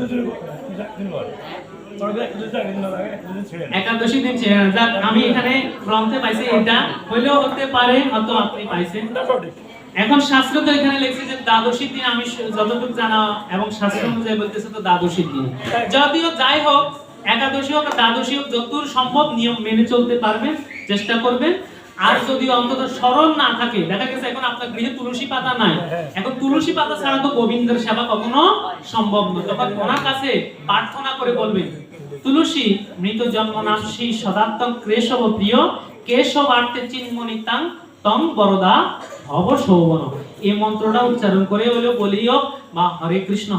একাদশী দিন ছেড়ে না। যাক, আমি এখানে গ্রন্থে পাইছি, এটা হইলেও হতে পারে, হয়তো আপনি পাইছেন। এখন শাস্ত্র তো এখানে লিখছে যে দ্বাদশীর দিন, আমি যতটুকু জানা এবং শাস্ত্র অনুযায়ী বলতেছে তো দ্বাদশীর দিন। যদিও যাই হোক, একাদশী হোক দ্বাদশী হোক, যতদূর সম্ভব নিয়ম মেনে চলতে পারবেন, চেষ্টা করবেন। আর যদি অন্তত স্মরণ না থাকে, দেখা গেছে এখন আপনার গৃহে তুলসী পাতা নাই, এখন তুলসী পাতা ছাড়া তো গোবিন্দের সেবা কখনো সম্ভব নয়। তখন ওনার কাছে প্রার্থনা করে বলবেন, তুলসী মৃত জন্মনাশী সদাত্তং ক্লেশব প্রিয় কেশবার্তে চিন্মনিতাং তং বরদা ভব শোভন। এই মন্ত্রটা উচ্চারণ করে হলেও বলিও, বা হরে কৃষ্ণ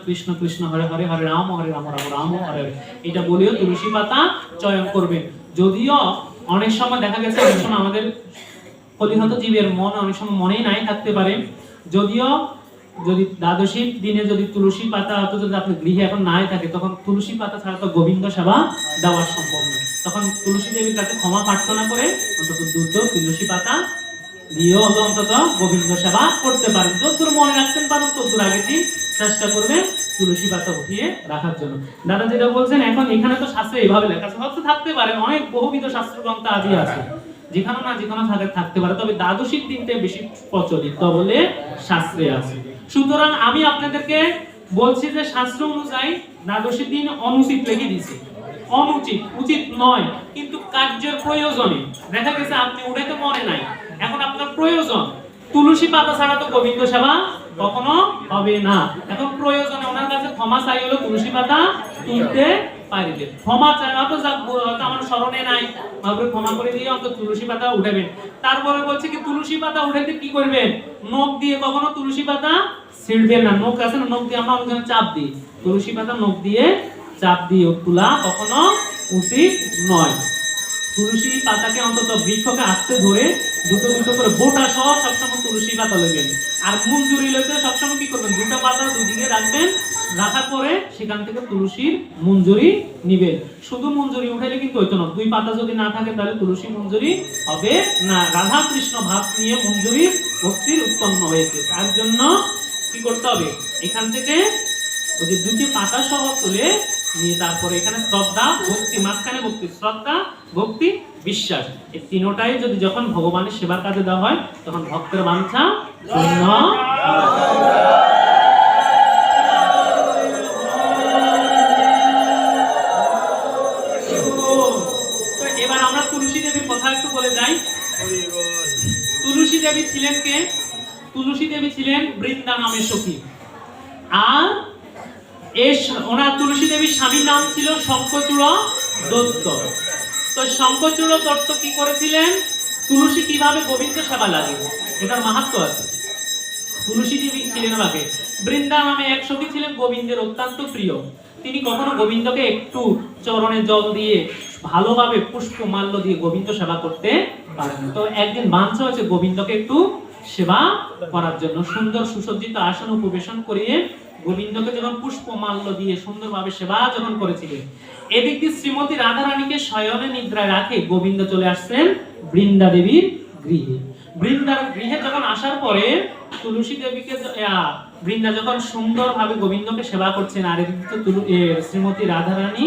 কৃষ্ণ কৃষ্ণ হরে হরে, হরে রাম রাম রাম হরে হরে, এটা বলিও তুলসী পাতা চয়ন করবেন। যদিও অনেক সময় দেখা গেছে, অনেক সময় আমাদের কলিহত জীবের মন অনেক সময় মনেই নাই থাকতে পারে, যদিও যদি দ্বাদশীর দিনে যদি তুলসী পাতা অথচ যদি আপনার গৃহে এখন নাই থাকে, তখন তুলসী পাতা ছাড়া তো গোবিন্দ সেবা দেওয়া সম্ভব নয়। তখন তুলসী দেবীর কাছে ক্ষমা প্রার্থনা করে অন্তত দুটো তুলসী পাতা দিয়েও অন্তত গোবিন্দ সেবা করতে পারেন। যতদূর মনে রাখতেন পারেন ততদূর আগে দিন চেষ্টা করবেন তুলসী পাতা উঠিয়ে রাখার জন্য। দাদা যেটা বলছেন, এখন এখানে তো শাস্ত্রে এইভাবে লেখা আছে, হয়তো থাকতে পারে অনেক বহুবিধ শাস্ত্র গ্রন্থ আদি আছে, যেখানে না যেখানে থাকতে পারে, তবে দ্বাদশীর দিনটা বেশি প্রচলিত বলে শাস্ত্রে আছে। সুতরাং আমি আপনাদেরকে বলছি যে শাস্ত্র অনুযায়ী দ্বাদশীর দিন অনুচিত লিখে দিয়েছে, অনুচিত, উচিত নয়, কিন্তু কার্যের প্রয়োজনে দেখা গেছে আপনি উঠাইতে মনে নাই, এখন আপনার প্রয়োজন, তুলসী পাতা ছাড়া তো গোবিন্দ সেবা কখনো হবে না। এখন প্রয়োজনে ওনার কাছে ক্ষমা চাই হলো তুলসী পাতা তুলতে পারিবে, ক্ষমা চাওয়া তো আমার স্মরণে নাই, তারপরে ক্ষমা করে দিয়ে অন্তত তুলসী পাতা উঠাবেন। তারপরে বলছে কি তুলসী পাতা উঠাইতে কি করবেন, নখ দিয়ে কখনো তুলসী পাতা ছিঁড়বেন না। নখ আছে না, নখ দিয়ে আমরা ওখানে চাপ দিই, তুলসী পাতা নখ দিয়ে চাপ দিয়ে তোলা কখনো উচিত নয়। তুলসী পাতাকে অন্তত বৃক্ষকে আস্তে ধরে দুটো দুটো করে বোটা সহ সবসময় তুলসী পাতা নেবেন। আর মঞ্জুরি লইতে সবসময় কি করবেন, দুটো পাতা দুদিকে রাখবেন, রাখার পরে সেখান থেকে তুলসীর মঞ্জুরি নিবেন। শুধু মঞ্জুরি উঠাইলে কিন্তু হইতো না, দুই পাতা যদি না থাকে তাহলে তুলসী মঞ্জুরি হবে না। রাধা কৃষ্ণ ভাব নিয়ে মঞ্জুরি ভক্তির উৎপন্ন হয়েছে, তার জন্য কি করতে হবে, এখান থেকে ওই যে দুটি পাতা সহ তুলে নিয়ে তারপরে এখানে শ্রদ্ধা ভক্তি, মাঝখানে ভক্তি, শ্রদ্ধা ভক্তি বিশ্বাস, এই তিনটাই যদি যখন ভগবানের সেবার কাজে দেওয়া হয় তখন ভক্তের বাঞ্ছা পূর্ণ হয়। তো এবার আমরা তুলসী দেবীর কথা একটু বলে যাই। তুলসী দেবী ছিলেন কে? তুলসী দেবী ছিলেন বৃন্দা নামের সখী। আর ওনার তুলসী দেবীর স্বামীর নাম ছিল শঙ্খচূড় দত্ত। তো শঙ্খচূড় দত্ত কি করেছিলেন, তুলসী কিভাবে গোবিন্দ সেবা লাগে এটার মাহাত্ম্য আছে। তুলসী দেবী ছিলেন ভাবে বৃন্দা নামে এক সখী ছিলেন গোবিন্দের অত্যন্ত প্রিয়। তিনি কখনো গোবিন্দকে একটু চরণে জল দিয়ে ভালোভাবে পুষ্পমাল্য দিয়ে গোবিন্দ সেবা করতে পারেন। তো একদিন বাঞ্ছা হয়েছে গোবিন্দকে একটু সেবা করার জন্য, সুন্দর সুসজ্জিত আসন উপবেশন করিয়ে গোবিন্দকে যখন পুষ্পমাল্য দিয়ে সুন্দরভাবে সেবা যখন করেছিলেন, এদিক দিয়ে শ্রীমতী রাধারানীকে শয়নে নিদ্রায় রাখে গোবিন্দ চলে আসছেন বৃন্দা দেবীর গৃহে। বৃন্দার গৃহে যখন আসার পরে তুলসী দেবীকে বৃন্দা যখন সুন্দরভাবে গোবিন্দকে সেবা করছেন, আর এদিকে তো শ্রীমতী রাধারানী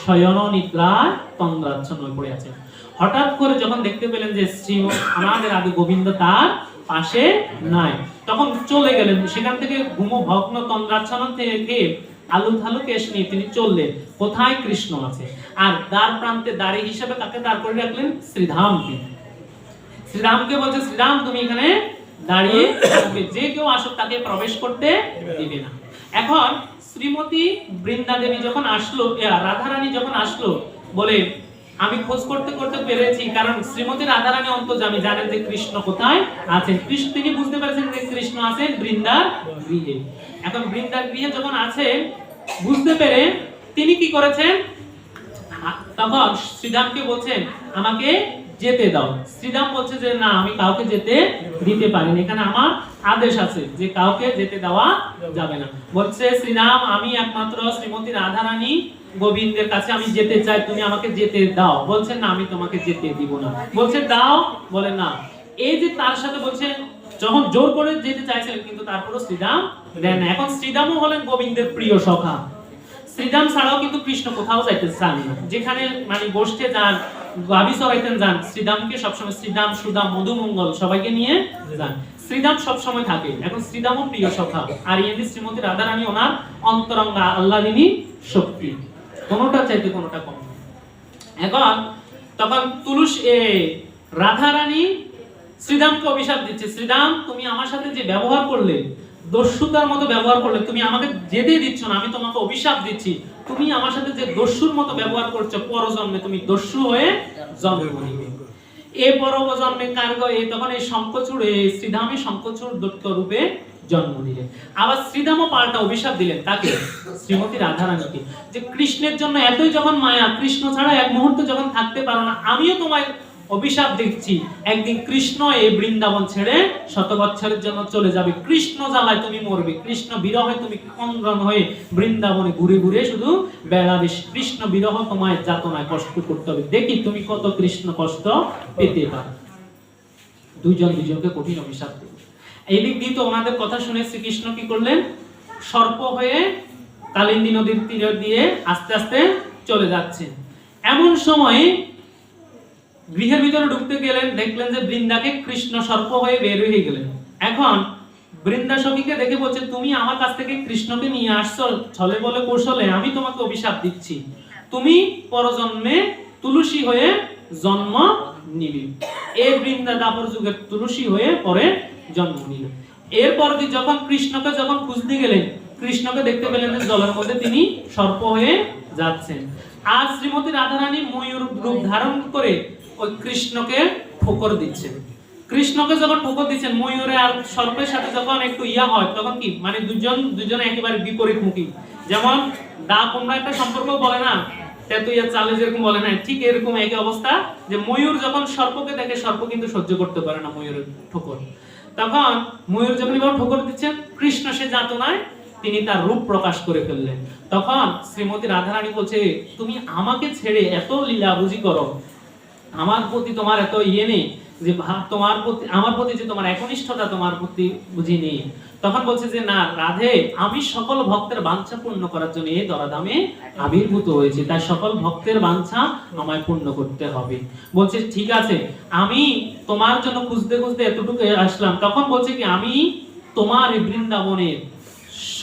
শয়ন নিদ্রায় তন্দ্রাচ্ছন্ন হয়ে পড়ে আছেন। হঠাৎ করে যখন দেখতে পেলেন যে আমাদের আদি গোবিন্দ তার পাশে নাই, তখন চলে গেলেন সেখান থেকে ভগ্ন তন্দ্রাচ্ছন্ন থেকে আলু থালু কেশ নিয়ে তিনি চললেন কোথায় কৃষ্ণ আছে। আর দ্বার প্রান্তে দাঁড়ি হিসেবে কাকে দাঁড় করে রাখলেন, শ্রীধামকে। শ্রীরামকে বলছে, শ্রীরাম তুমি এখানে দাঁড়িয়ে থাকবে, যে কেউ আসুক তাকে প্রবেশ করতে দিবে না। এখন শ্রীমতী বৃন্দা দেবী যখন আসলো, রাধারানী যখন আসলো, বলে আমি খোঁজ করতে করতে পেরেছি, কারণ শ্রীমতী রাধারানী অন্তর্যামী, জানেন যে কৃষ্ণ কোথায় আছেন। কৃষ্ণ তিনি বুঝতে পেরেছেন যে কৃষ্ণ আছেন বৃন্দার গৃহে। এখন বৃন্দার গৃহে যখন আছেন বুঝতে পেরে তিনি কি করেছেন, তখন শ্রীরামকে বলছেন আমাকে যেতে দাও। শ্রীরাম বলছে যে না, আমি কাউকে যেতে দিতে পারি না, এখানে আমার আদেশ আছে যে কাউকে যেতে দেওয়া যাবে না। বলছে শ্রীরাম, আমি একমাত্র শ্রীমতী রাধারানী গোবিন্দের কাছে আমি যেতে চাই, তুমি আমাকে যেতে দাও। বলছে না, আমি তোমাকে যেতে দিব না। বলছে দাও, বলে না। এই যে তার সাথে বলছে যখন জোর করে যেতে চাইছিলেন, কিন্তু তারপরও শ্রীরাম দেন না। এখন শ্রীরামও হলেন গোবিন্দের প্রিয় সখা। শ্রীরাম ছাড়াও কিন্তু কৃষ্ণ কোথাও যাইতে চান না, যেখানে মানে গোষ্ঠে যান, গাভী চড়াইতেন যান, শ্রীরামকে সবসময় শ্রীরাম সুদাম মধুমঙ্গল সবাইকে নিয়ে যান, শ্রীরাম সবসময় থাকে। এখন শ্রীরামও প্রিয় সখা, আর ইনি শ্রীমতী রাধারানী ওনার অন্তরঙ্গা আল্লাদিনী শক্তি, কোনোটা চাইতে কোনোটা কম। এখন তখন রাধারানী শ্রীরামকে অভিশাপ দিচ্ছে, শ্রীরাম তুমি আমার সাথে যে ব্যবহার করলে, দস্যুতার মতো ব্যবহার করলে, তুমি আমাকে যেতে দিচ্ছ না, আমি তোমাকে অভিশাপ দিচ্ছি, তুমি আমার সাথে যে দস্যুর মতো ব্যবহার করছো, পরজন্মে তুমি দস্যু হয়ে জন্ম নিবে। এই পরজন্মে তখন এই শঙ্খচূড় শ্রীধামে শঙ্খচূড় দত্ত রূপে জন্ম নিলেন। আবার শ্রীধামও পাল্টা অভিশাপ দিলেন তাকে, শ্রীমতী রাধারানীকে, যে কৃষ্ণের জন্য এতই যখন মায়া, কৃষ্ণ ছাড়া এক মুহূর্ত যখন থাকতে পারো না, আমিও তোমায় অভিশাপ দিচ্ছি, একদিন কৃষ্ণ এই বৃন্দাবন ছেড়ে শত বছরের জন্য চলে যাবে, কৃষ্ণ জ্বালায় তুমি মরবে, কৃষ্ণ বিরহে তুমি খন্ডন হয়ে বৃন্দাবনে ঘুরে ঘুরে শুধু বেড়াবে, কৃষ্ণ বিরহ তোমায় যাতনায় কষ্ট করতে হবে, দেখি তুমি কত কৃষ্ণ কষ্ট পেতে পারো। দুইজন দুইজনকে কঠিন অভিশাপ দেবে। এই দিক দিয়ে তো ওনাদের কথা শুনে শ্রীকৃষ্ণ কি করলেন, সর্প হয়ে কালিন্দী নদীর তীর দিয়ে আস্তে আস্তে চলে যাচ্ছেন। এমন সময় গৃহের ভিতরে ঢুকতে গেলেন, দেখলেন যে বৃন্দাকে কৃষ্ণ সর্প হয়ে বের হয়ে গেলেন। এখন বৃন্দা সখীকে দেখে বলছে, তুমি আমার কাছ থেকে কৃষ্ণকে নিয়ে আসছো ছলে বলে কৌশলে, আমি তোমাকে অভিশাপ দিচ্ছি, তুমি পরজন্মে তুলসী হয়ে জন্ম নিবি। এই বৃন্দা দাপর যুগের তুলসী হয়ে পরে জন্ম নিল। এরপর যখন কৃষ্ণকে যখন খুঁজতে গেলেন, কৃষ্ণকে দেখতে পেলেন যে জলের মধ্যে তিনি সর্প হয়ে যাচ্ছেন। আর শ্রীমতী রাধারানী ময়ূর রূপ ধারণ করে ওই কৃষ্ণকে ঠোকর দিচ্ছেন। কৃষ্ণকে যখন ঠোকর দিচ্ছেন, ময়ূরে আর সর্পের সাথে যখন একটু ইয়া হয়, তখন কি মানে দুজনে একেবারে বিপরীতমুখী। যেমন দা কোমরা একটা সম্পর্ক বলে না, তেতুইয়া চালে যেরকম বলে না, ঠিক এরকম একই অবস্থা যে ময়ূর যখন সর্পকে দেখে, সর্প কিন্তু সহ্য করতে পারে না ময়ূরের ঠোকর। তখন ময়ূর যখন এবার ঠোকর দিচ্ছেন, কৃষ্ণ সে যাতনায় তিনি তার রূপ প্রকাশ করে ফেললেন। তখন শ্রীমতী রাধারানী বলছে, তুমি আমাকে ছেড়ে এত লীলাবুজি করো, আমার প্রতি তোমার এত ইয়ে নেই যে তোমার প্রতি আমার প্রতি যে তোমার একনিষ্ঠতা তোমার প্রতি বুঝি নেই। তখন বলছে যে না রাধে, আমি সকল ভক্তের বাঞ্ছা পূর্ণ করার জন্য এই দরাদামে আবির্ভূত হয়েছে, তাই সকল ভক্তের বাঞ্ছা আমায় পূর্ণ করতে হবে। বলছে ঠিক আছে, আমি তোমার জন্য খুঁজতে খুঁজতে এতটুকু আসলাম। তখন বলছে কি, আমি তোমার এই বৃন্দাবনের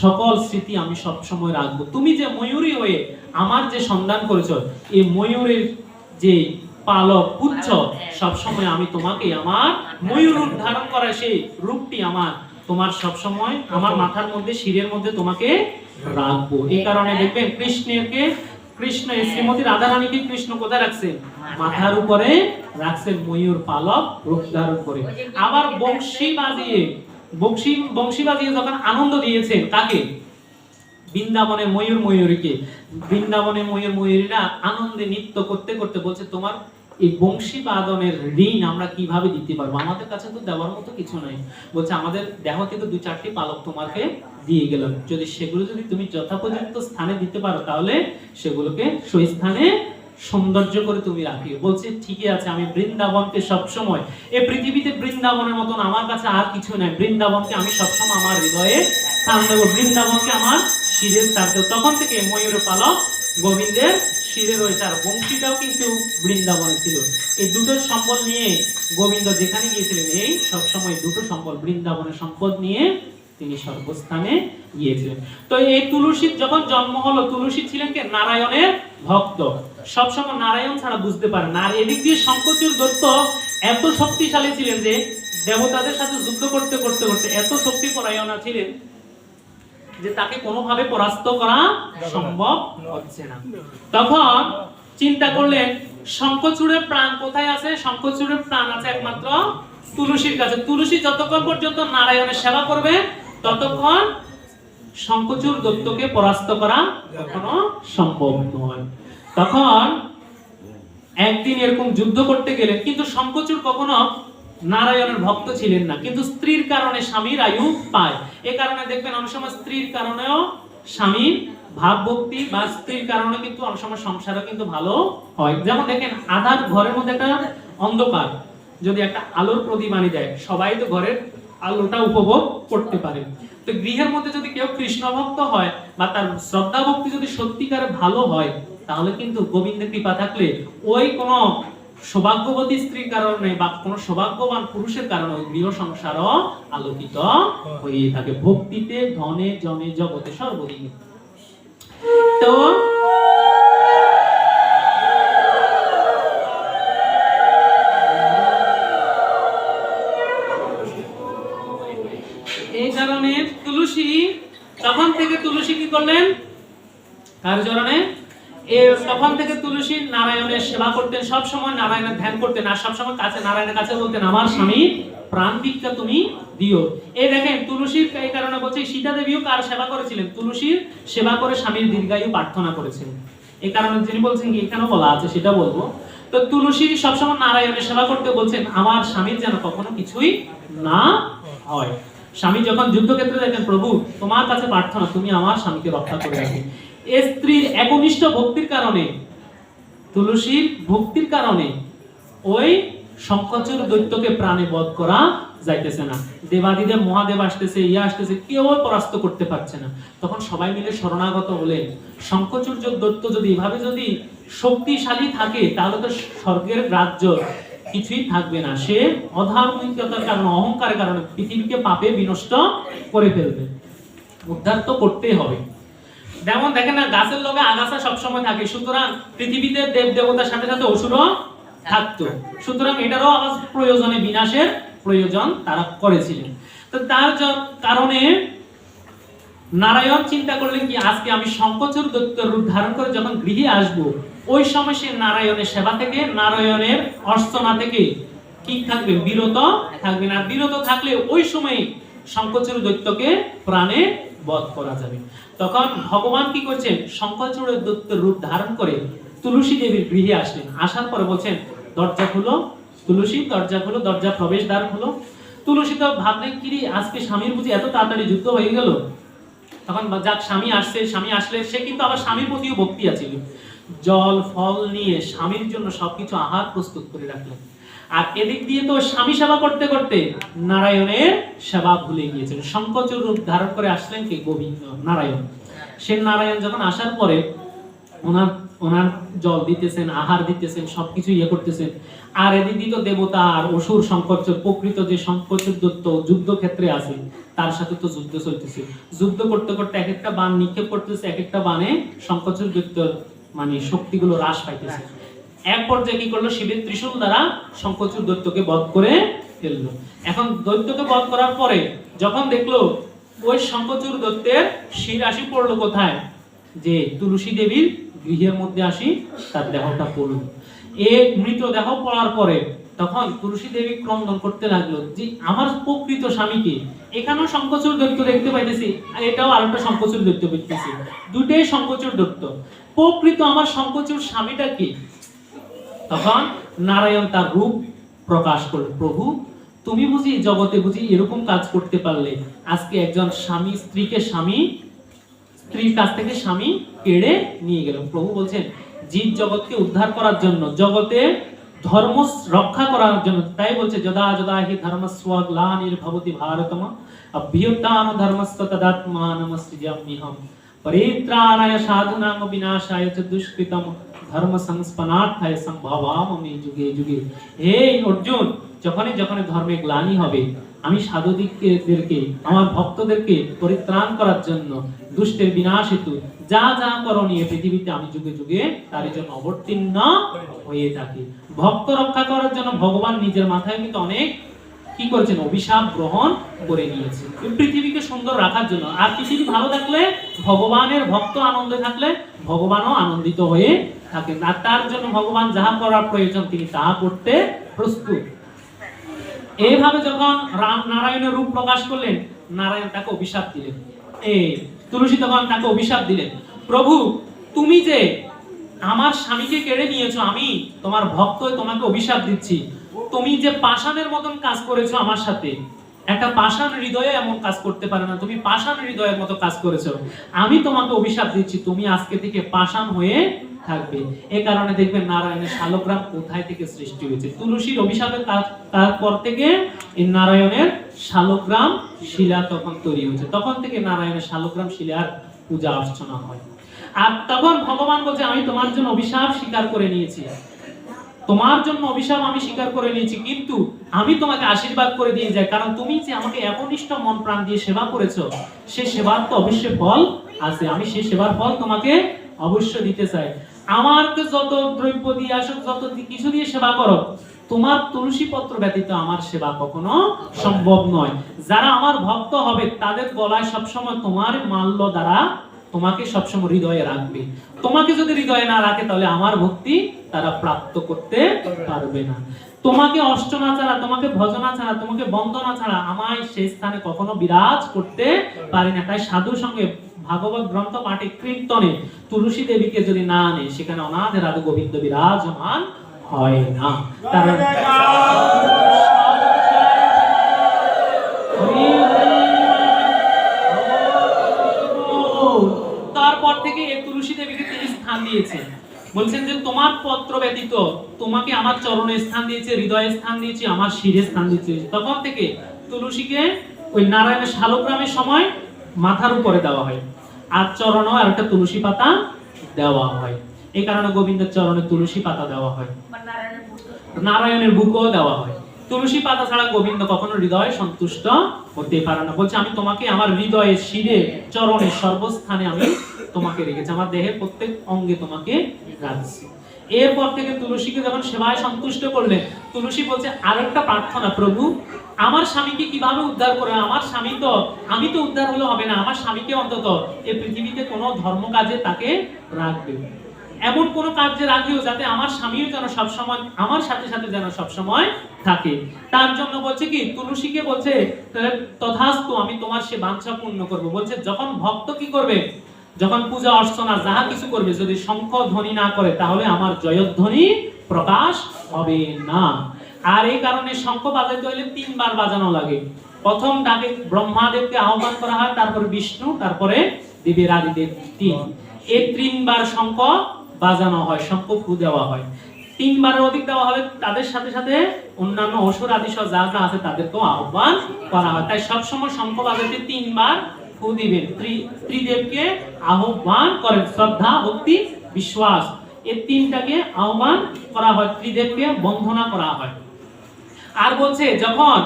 সকল স্মৃতি আমি সব সময় রাখবো। তুমি যে ময়ূরী হয়ে আমার যে সন্ধান করেছো, এই ময়ূরের যে পালক পুচ্ছ, সব সময় আমি তোমাকে আমার ময়ূর রূপ ধারণ করা সেই রূপটি আমার তোমার সব সময় আমার মাথার মধ্যে শিরের মধ্যে তোমাকে রাখবো। এই কারণে দেখবেন কৃষ্ণ শ্রীমতী রাধারানীকে কৃষ্ণ কোথায় রাখছেন, মাথার উপরে রাখছেন ময়ূর পালক রূপ ধারণ করে। আবার বংশী বাজিয়ে যখন আনন্দ দিয়েছেন তাকে, বৃন্দাবনে ময়ূরীকে, বৃন্দাবনে ময়ূরীরা আনন্দে নৃত্য করতে করতে বলছে, তোমার এই বংশী বাদনের ঋণ আমরা কিভাবে দিতে পারবো, আমাদের কাছে তো দেওয়ার মতো কিছু নাই। বলছে আমাদের দেহ থেকে 2-4টি পালক তোমাকে দিয়ে গেলাম, যদি সেগুলো যদি তুমি যথাপযুক্ত স্থানে দিতে পারো, তাহলে সেগুলোকে সেই স্থানে সৌন্দর্য করে তুমি রাখিও। বলছে ঠিকই আছে, আমি বৃন্দাবনকে সবসময়, এই পৃথিবীতে বৃন্দাবনের মতন আমার কাছে আর কিছু নাই, বৃন্দাবনকে আমি সবসময় আমার হৃদয়ে স্থান দেবো, বৃন্দাবনকে আমার শিরের স্থান দেবো। তখন থেকে ময়ূর পালক গোবিন্দের শিরে রয়েছে, আর বংশীটাও কিন্তু বৃন্দাবনে ছিল। এই দুটো সম্পদ নিয়ে গোবিন্দ যেখানে গিয়েছিলেন, এই সবসময় দুটো সম্পদ বৃন্দাবনের সম্পদ নিয়ে তিনি সর্বস্থানে গিয়েছিলেন। তো এই তুলসীর যখন জন্ম হলো, তুলসী ছিলেন কে, নারায়ণের ভক্ত, সবসময় নারায়ণ ছাড়া বুঝতে পারেন না। আর এদিক দিয়ে শঙ্খচূড় দত্ত এত শক্তিশালী ছিলেন যে দেবতাদের সাথে যুদ্ধ করতে করতে করতে এত শক্তি পরায়ণা ছিলেন যে তাকে কোনোভাবে পরাস্ত করা সম্ভব হচ্ছে না। তখন চিন্তা করলেন, শঙ্খচূড়ের প্রাণ কোথায় আছে? শঙ্খচূড়ের প্রাণ আছে একমাত্র তুলসীর কাছে। তুলসী যতক্ষণ পর্যন্ত নারায়ণের সেবা করবে, ততক্ষণ শঙ্খচূড় দত্তকে পরাস্ত করা কখনো সম্ভব নয়। তখন একদিন এরকম যুদ্ধ করতে গেলেন, কিন্তু শঙ্খচূড় কখনো নারায়ণের ভক্ত ছিলেন না, কিন্তু স্ত্রীর কারণে স্বামীর আয়ু পায়। এ কারণে দেখবেন অনেক সময় স্ত্রীর কারণেও স্বামীর ভাব ভক্তি, বা স্ত্রীর কারণে কিন্তু অনেক সময় সংসারও কিন্তু ভালো হয়। যেমন দেখেন, আধার ঘরের মধ্যে একটা অন্ধকার, যদি একটা আলোর প্রদীপ আনি দেয়, সবাই তো ঘরের আলোটা উপভোগ করতে পারে। তো গৃহের মধ্যে যদি কেউ কৃষ্ণ ভক্ত হয়, বা তার শ্রদ্ধা ভক্তি যদি সত্যিকারে ভালো হয়, তাহলে কিন্তু গোবিন্দের কৃপা থাকলে ওই কোনো সৌভাগ্যবতী স্ত্রীর কারণে বা কোন সৌভাগ্যবান পুরুষের কারণে গৃহ সংসারও আলোকিত হয়ে থাকে, ভক্তিতে ধনে জনে জগতে সর্বদিন। তো এই কারণে তুলসী, তখন থেকে তুলসী কি করলেন, কার চরণে, তখন থেকে তুলসী নারায়ণের সেবা করতেন, সব সময় নারায়ণের ধ্যান করতেন, আর সব সময় কাছে নারায়ণের কাছে বলতেন, আমার স্বামী প্রাণ ভিক্ষা তুমি দিও। এই দেখেন তুলসীর এই কারণে বলছে, সীতা দেবীও কার সেবা করেছিলেন, তুলসীর সেবা করে স্বামীর দীর্ঘায়ু প্রার্থনা করেছিলেন। এই কারণে যিনি বলছেন কি, এখানেও বলা আছে, সেটা বলবো। তো তুলসী সবসময় নারায়ণের সেবা করতে বলছেন, আমার স্বামীর যেন কখনো কিছুই না হয়। স্বামী যখন যুদ্ধক্ষেত্রে দেখেন, প্রভু তোমার কাছে প্রার্থনা তুমি আমার স্বামীকে রক্ষা করে রাখো। স্ত্রীর একনিষ্ঠ ভক্তির কারণে, তুলসীর ভক্তির কারণে ওই শঙ্খচূড় দৈত্যকে প্রাণে বধ করা যাইতেছে না। দেবাদিদেব মহাদেব আসতেছে, আসতেছে, কেউ পরাস্ত করতে পারছে না। তখন সবাই মিলে শরণাগত হলেন। শঙ্খচূড় দৈত্য যদি এভাবে যদি শক্তিশালী থাকে, তাহলে তো স্বর্গের রাজ্য কিছুই থাকবে না। সে অধার্মিকতার কারণে, অহংকারের কারণে পৃথিবীকে পাপে বিনষ্ট করে ফেলবে। উদ্ধার তো করতেই হবে। যেমন দেখেন না, গাছের লগে আগাছা সবসময় থাকে, সুতরাং পৃথিবীতে দেব দেবতার সাথে সাথে অসুরও থাকতো। সুতরাং এটারও আবার প্রয়োজনে বিনাশের প্রয়োজন তারা করেছিলেন। তো তার কারণে নারায়ণ চিন্তা করলেন কি, আজকে আমি শঙ্খচূড় দৈত্যের রূপ ধারণ করে যখন গৃহে আসব, ওই সময় সে নারায়ণের সেবা থেকে, নারায়ণের অর্চনা থেকে কি থাকবে, বিরত থাকবে না। বিরত থাকলে ওই সময় শঙ্খচূড় দৈত্যকে প্রাণে বধ করা যাবে। তখন ভগবান কি করছেন, শঙ্খচূড় দৈত্যের রূপ ধারণ করে তুলসী দেবীর গৃহে আসলেন। আসার পরে বলছেন, দরজা খুলো তুলসী, দরজা খুলো, দরজা প্রবেশ দ্বার খুলো। তুলসী তো ভাবলেন, কি আজকে স্বামীর বুঝি এত তাড়াতাড়ি যুদ্ধ হয়ে গেল। তখন যাক স্বামী আসছে, স্বামী আসলে সে কিন্তু আবার স্বামীর প্রতিও ভক্তি আছে। জল ফল নিয়ে স্বামীর জন্য সবকিছু আহার প্রস্তুত করে রাখলেন। আর এদিক দিয়ে তো স্বামী সেবা করতে করতে নারায়ণের সেবা ভুলে গিয়েছেন। শঙ্খচূড় রূপ ধারণ করে আসলেন কি, গোবিন্দ নারায়ণ। সে নারায়ণ যখন আসার পরে ওনার জল দিতেছেন, আহার দিতেছেন, সবকিছু করতেছেন। আর এদিক দিয়ে তো দেবতা আর অসুর শঙ্খচূড়, প্রকৃত যে শঙ্খচূড় দৈত্য যুদ্ধক্ষেত্রে আছে, তার সাথে তো যুদ্ধ চলতেছে। যুদ্ধ করতে করতে এক একটা বাণ নিক্ষেপ করতেছে, এক একটা বাণে শঙ্খচূড় দৈত্যর মানে শক্তিগুলো হ্রাস পাইতেছে। এক পর্যায়ে কি করলো, শিবের ত্রিশূল দ্বারা শঙ্খচূড় দৈত্যকে বধ করে ফেললো। এখন দৈত্যকে বধ করার পরে যখন দেখলো ওই শঙ্খচূড় দৈত্যের শির আসি পড়লো কোথায়, যে তুলসী দেবীর গৃহের মধ্যে আসি তার দেহটা পড়লো। এই মৃতদেহ পড়ার পরে তখন তুলসী দেবী ক্রন্দন করতে লাগলো, যে আমার প্রকৃত স্বামীকে। এখানেও শঙ্খচূড় দৈত্য দেখতে পাইতেছি, আর এটাও আরেকটা শঙ্খচূড় দৈত্য দেখতেছি, দুটোই শঙ্খচূড় দৈত্য। প্রকৃত আমার শঙ্খচূড় স্বামীটা কি? তখন নারায়ণ তার রূপ প্রকাশ করলো, প্রভু তুমি বুঝি জগতে বুঝি এরকম কাজ করতে পারলে, আজকে একজন স্বামী স্ত্রীর কাছ থেকে স্বামী কেড়ে নিয়ে গেল। প্রভু বলছেন, জীব জগৎকে উদ্ধার করার জন্য, জগতে ধর্ম রক্ষা করার জন্য, তাই বলছে যদা যদা হি ধর্মস্ব গ্লানির্ভবতি ভারতম অভ্যুত্থান ধর্মস্য তদাত্মানমসৃজাম্যহম পরিত্রাণায় সাধুনাং বিনাশায় চ দুষ্কৃতম ধর্ম সংস্পনার্থায় সম্ভবামি যুগে যুগে। হে অর্জুন, যখনই যখনই ধর্মে গ্লানি হবে, আমি সাধুদিকদেরকে, আমার ভক্তদেরকে পরিত্রাণ করার জন্য, দুষ্টের বিনাশ হেতু যা যা করণীয় পৃথিবীতে আমি যুগে যুগে তার জন্য অবতীর্ণ হয়ে থাকি। ভক্ত রক্ষা করার জন্য ভগবান নিজের মাথায় কিন্তু অনেক কি করেছেন, অভিশাপ গ্রহণ করে নিয়েছে পৃথিবীকে সুন্দর রাখার জন্য। আর পৃথিবী ভালো থাকলে, ভগবানের ভক্ত আনন্দে থাকলে, ভগবানও আনন্দিত হয়ে থাকেন। আর তার জন্য ভগবান যাহা করার প্রয়োজন তিনি তাহা করতে প্রস্তুত। এইভাবে যখন রাম নারায়ণের রূপ প্রকাশ করলেন, নারায়ণ তাকে অভিশাপ দিলেন। তুলসী তখন তাকে অভিশাপ দিলেন, প্রভু তুমি যে আমার স্বামীকে কেড়ে নিয়েছো, আমি তোমার ভক্ত তোমাকে অভিশাপ দিচ্ছি। তুমি যে পাষাণের মতন কাজ করেছো আমার সাথে, একটা পাষাণ হৃদয়ে এমন কাজ করতে পারে না, তুমি পাষাণ হৃদয়ের মতো কাজ করেছো। আমি তোমাকে অভিশাপ দিচ্ছি, তুমি আজকে থেকে পাষাণ হয়ে থাকবে। এই কারণে দেখবেন নারায়ণের শালগ্রাম কোথায় থেকে সৃষ্টি হয়েছে, তুলসীর অভিশাপের তারপর থেকে এই নারায়ণের শালগ্রাম শিলা তখন তৈরি হয়েছে। তখন থেকে নারায়ণের শালগ্রাম শিলার পূজা অর্চনা হয়। আর তখন ভগবান বলছে, আমি তোমার জন্য অভিশাপ স্বীকার করে নিয়েছি, তোমার জন্য অভিশাপ আমি স্বীকার করে নিয়েছি, কিন্তু আমি তোমাকে আশীর্বাদ করে দিয়ে যাই, কারণ তুমি যে আমাকে একনিষ্ঠ মন প্রাণ দিয়ে সেবা করেছো, সে সেবার তো অবশ্যই ফল আছে। আমি সেই সেবার ফল তোমাকে অবশ্যই দিতে চাই। আমাকে যত দ্রব্য দিয়ে আসো, যত কিছু দিয়ে সেবা করো, তোমার তুলসী পত্র ব্যতীত আমার সেবা কখনো সম্ভব নয়। যারা আমার ভক্ত হবে তাদের গলায় সবসময় তোমার মাল্য দ্বারা তোমাকে সবসময় হৃদয়ে রাখবে। তোমাকে যদি হৃদয়ে না রাখে, তাহলে আমার ভক্তি তারা প্রাপ্ত করতে পারবে না। তোমাকে অর্চনা ছাড়া, তোমাকে ভজনা ছাড়া, তোমাকে বন্দনা ছাড়া আমায় সেই স্থানে কখনো বিরাজ করতে পারি না। তাই সাধুর সঙ্গে ভাগবত গ্রন্থ পাঠে কীর্তনে তুলসী দেবীকে যদি না আনে, সেখানে অনাথ রাধা গোবিন্দ বিরাজমান হয় না। তার তারপর থেকে এই তুলসী দেবীকে তিনি স্থান দিয়েছেন, বলছেন যে তোমার পত্র ব্যতীত তোমাকে আমার চরণে স্থান দিয়েছে, হৃদয়ে স্থান দিয়েছি, আমার শিরে স্থান দিয়েছে। তখন থেকে তুলসীকে ওই নারায়ণের শালগ্রামের সময় মাথার উপরে দেওয়া হয়, আর চরণেও আর একটা তুলসী পাতা দেওয়া হয়। এই কারণে গোবিন্দের চরণে তুলসী পাতা দেওয়া হয়, নারায়ণের বুকও দেওয়া হয়। তুলসী পাতা ছাড়া গোবিন্দ কখনো হৃদয়ে সন্তুষ্ট হতে পারে না। বলছে আমি তোমাকে আমার হৃদয়ে, শিরে, চরণে, সর্বস্থানে আমি তোমাকে রেখেছি, আমার দেহের প্রত্যেক অঙ্গে তোমাকে রাখছি। এরপর থেকে তুলসীকে যখন সেবায় সন্তুষ্ট করলেন, তুলসী বলছে আরেকটা প্রার্থনা, প্রভু আমার স্বামীকে কিভাবে উদ্ধার করে, আমার স্বামী তো, আমি তো উদ্ধার হলে হবে না, আমার স্বামীকে অন্তত এই পৃথিবীতে কোনো ধর্ম কাজে তাকে রাখবে, এমন কোন কার্যে রাখিও যাতে আমার স্বামীও যেন সবসময় আমার সাথে সাথে যেন সবসময় থাকে। তার জন্য বলছে কি, তুলসীকে বলছে তথাস্তু, আমি তোমার সে বাঞ্ছা পূর্ণ করব। বলছে যখন ভক্ত কি করবে, যখন পূজা অর্চনা যাহা কিছু করবে, যদি শঙ্খ ধ্বনি না করে তাহলে আমার জয়ধ্বনি প্রকাশ হবে না। আর এই কারণে শঙ্খ বাজাইতে হলে 3 বার বাজানো লাগে। প্রথম ডাকে ব্রহ্মাদেবকে আহ্বান করা হয়, তারপরে বিষ্ণু, তারপরে দেবের আদিদেব, 3 এই 3 বার শঙ্খ বাজানো হয়, শঙ্খ ফু দেওয়া হয়। 3 বারের অধিক দেওয়া হবে, তাদের সাথে সাথে অন্যান্য অসুর আদি সব যা যা আছে তাদেরকেও আহ্বান করা হয়। তাই সবসময় শঙ্খ বাজাতে 3 বার ফু দিবেন, ত্রিদেবকে আহ্বান করেন, শ্রদ্ধা, ভক্তি, বিশ্বাস, এই 3টাকে আহ্বান করা হয়, ত্রিদেবকে বন্দনা করা হয়। আর বলছে যখন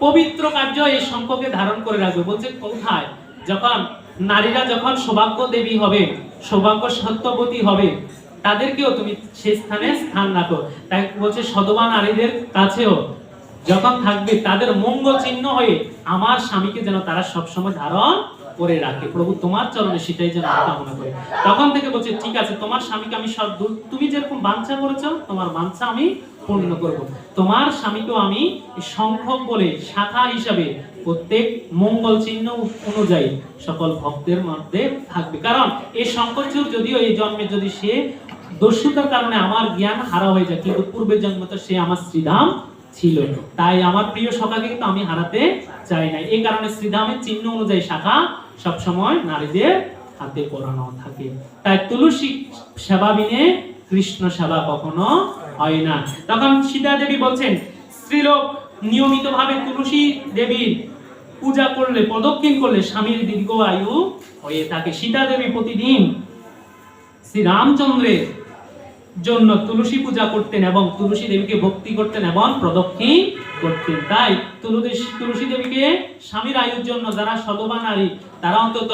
পবিত্র কার্য এই শঙ্খকে ধারণ করে রাখবে, বলছে কোথায়, যখন নারীরা যখন সৌভাগ্য দেবী হবে, সৌভাগ্য সত্যবতী হবে, তাদেরকেও তুমি সেই স্থানে স্থান রাখো। তাই বলছে সধবা নারীদের কাছেও যখন থাকবে, তাদের মঙ্গল চিহ্ন হয়ে আমার স্বামীকে যেন তারা সবসময় ধারণ করে রাখে। প্রভু তোমার চরণে সেটাই যেন কামনা করে। তখন থেকে বলছে ঠিক আছে, তোমার স্বামীকে আমি সব তুমি যেরকম বাঞ্ছা করেছো, তোমার বাঞ্ছা আমি পূর্ণ করব। তোমার স্বামীকেও আমি শঙ্খ বলে শাখা হিসাবে প্রত্যেক মঙ্গল চিহ্ন অনুযায়ী সকল ভক্তের মধ্যে থাকবে। কারণ এই শঙ্খচূড় যদিও এই জন্মে যদি সে দস্যুতার কারণে আমার জ্ঞান হারা হয়ে যায়, কিন্তু পূর্বের জন্মে তো সে আমার শ্রীধাম ছিল, তাই আমার প্রিয় সখাকে কিন্তু আমি হারাতে চাই না। এই কারণে শ্রীধামের চিহ্ন অনুযায়ী শাখা সবসময় নারীদের হাতে পরানো থাকে। তাই তুলসী সেবা বিনে কৃষ্ণ সেবা কখনো হয় না। তখন সীতা দেবী বলছেন, স্ত্রীলোক নিয়মিতভাবে তুলসী দেবীর পূজা করলে, প্রদক্ষিণ করলে স্বামীর দীর্ঘ আয়ু হয়ে থাকে। সীতা দেবী প্রতিদিন শ্রী রামচন্দ্রের জন্য তুলসী পূজা করতেন এবং তুলসী দেবীকে ভক্তি করতেন এবং প্রদক্ষিণ করতেন। তাই তুলসী দেবীকে স্বামীর আয়ুর জন্য যারা সধবা নারী, তারা অন্তত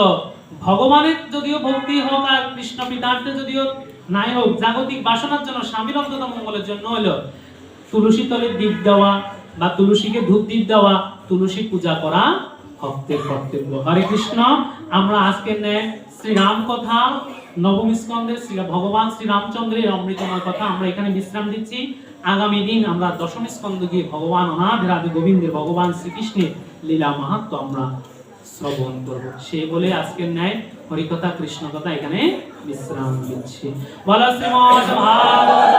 ভগবানের যদিও ভক্তি হোক আর কৃষ্ণ পিতার্থে যদিও নাই হোক, জাগতিক বাসনার জন্য স্বামীর অন্তত মঙ্গলের জন্য হলো তুলসী তলে দীপ দেওয়া বা তুলসীকে ধূপ দীপ দেওয়া, তুলসী পূজা করা ভক্তের কর্তব্য। হরে কৃষ্ণ। আমরা আজকে শ্রী রাম কথা নবম স্কন্ধের ভগবান শ্রী রামচন্দ্রের অমৃতময় কথা আমরা এখানে বিশ্রাম দিচ্ছি। আগামী দিন আমরা দশম স্কন্ধ গিয়ে ভগবান অনাথ রাধে গোবিন্দের, ভগবান শ্রীকৃষ্ণের লীলা মাহাত্ম্য আমরা শ্রবণ করব। সে বলে আজকের ন্যায় হরিকথা কৃষ্ণ কথা এখানে বিশ্রাম দিচ্ছি। বলো শ্রীমদ্ ভাগবত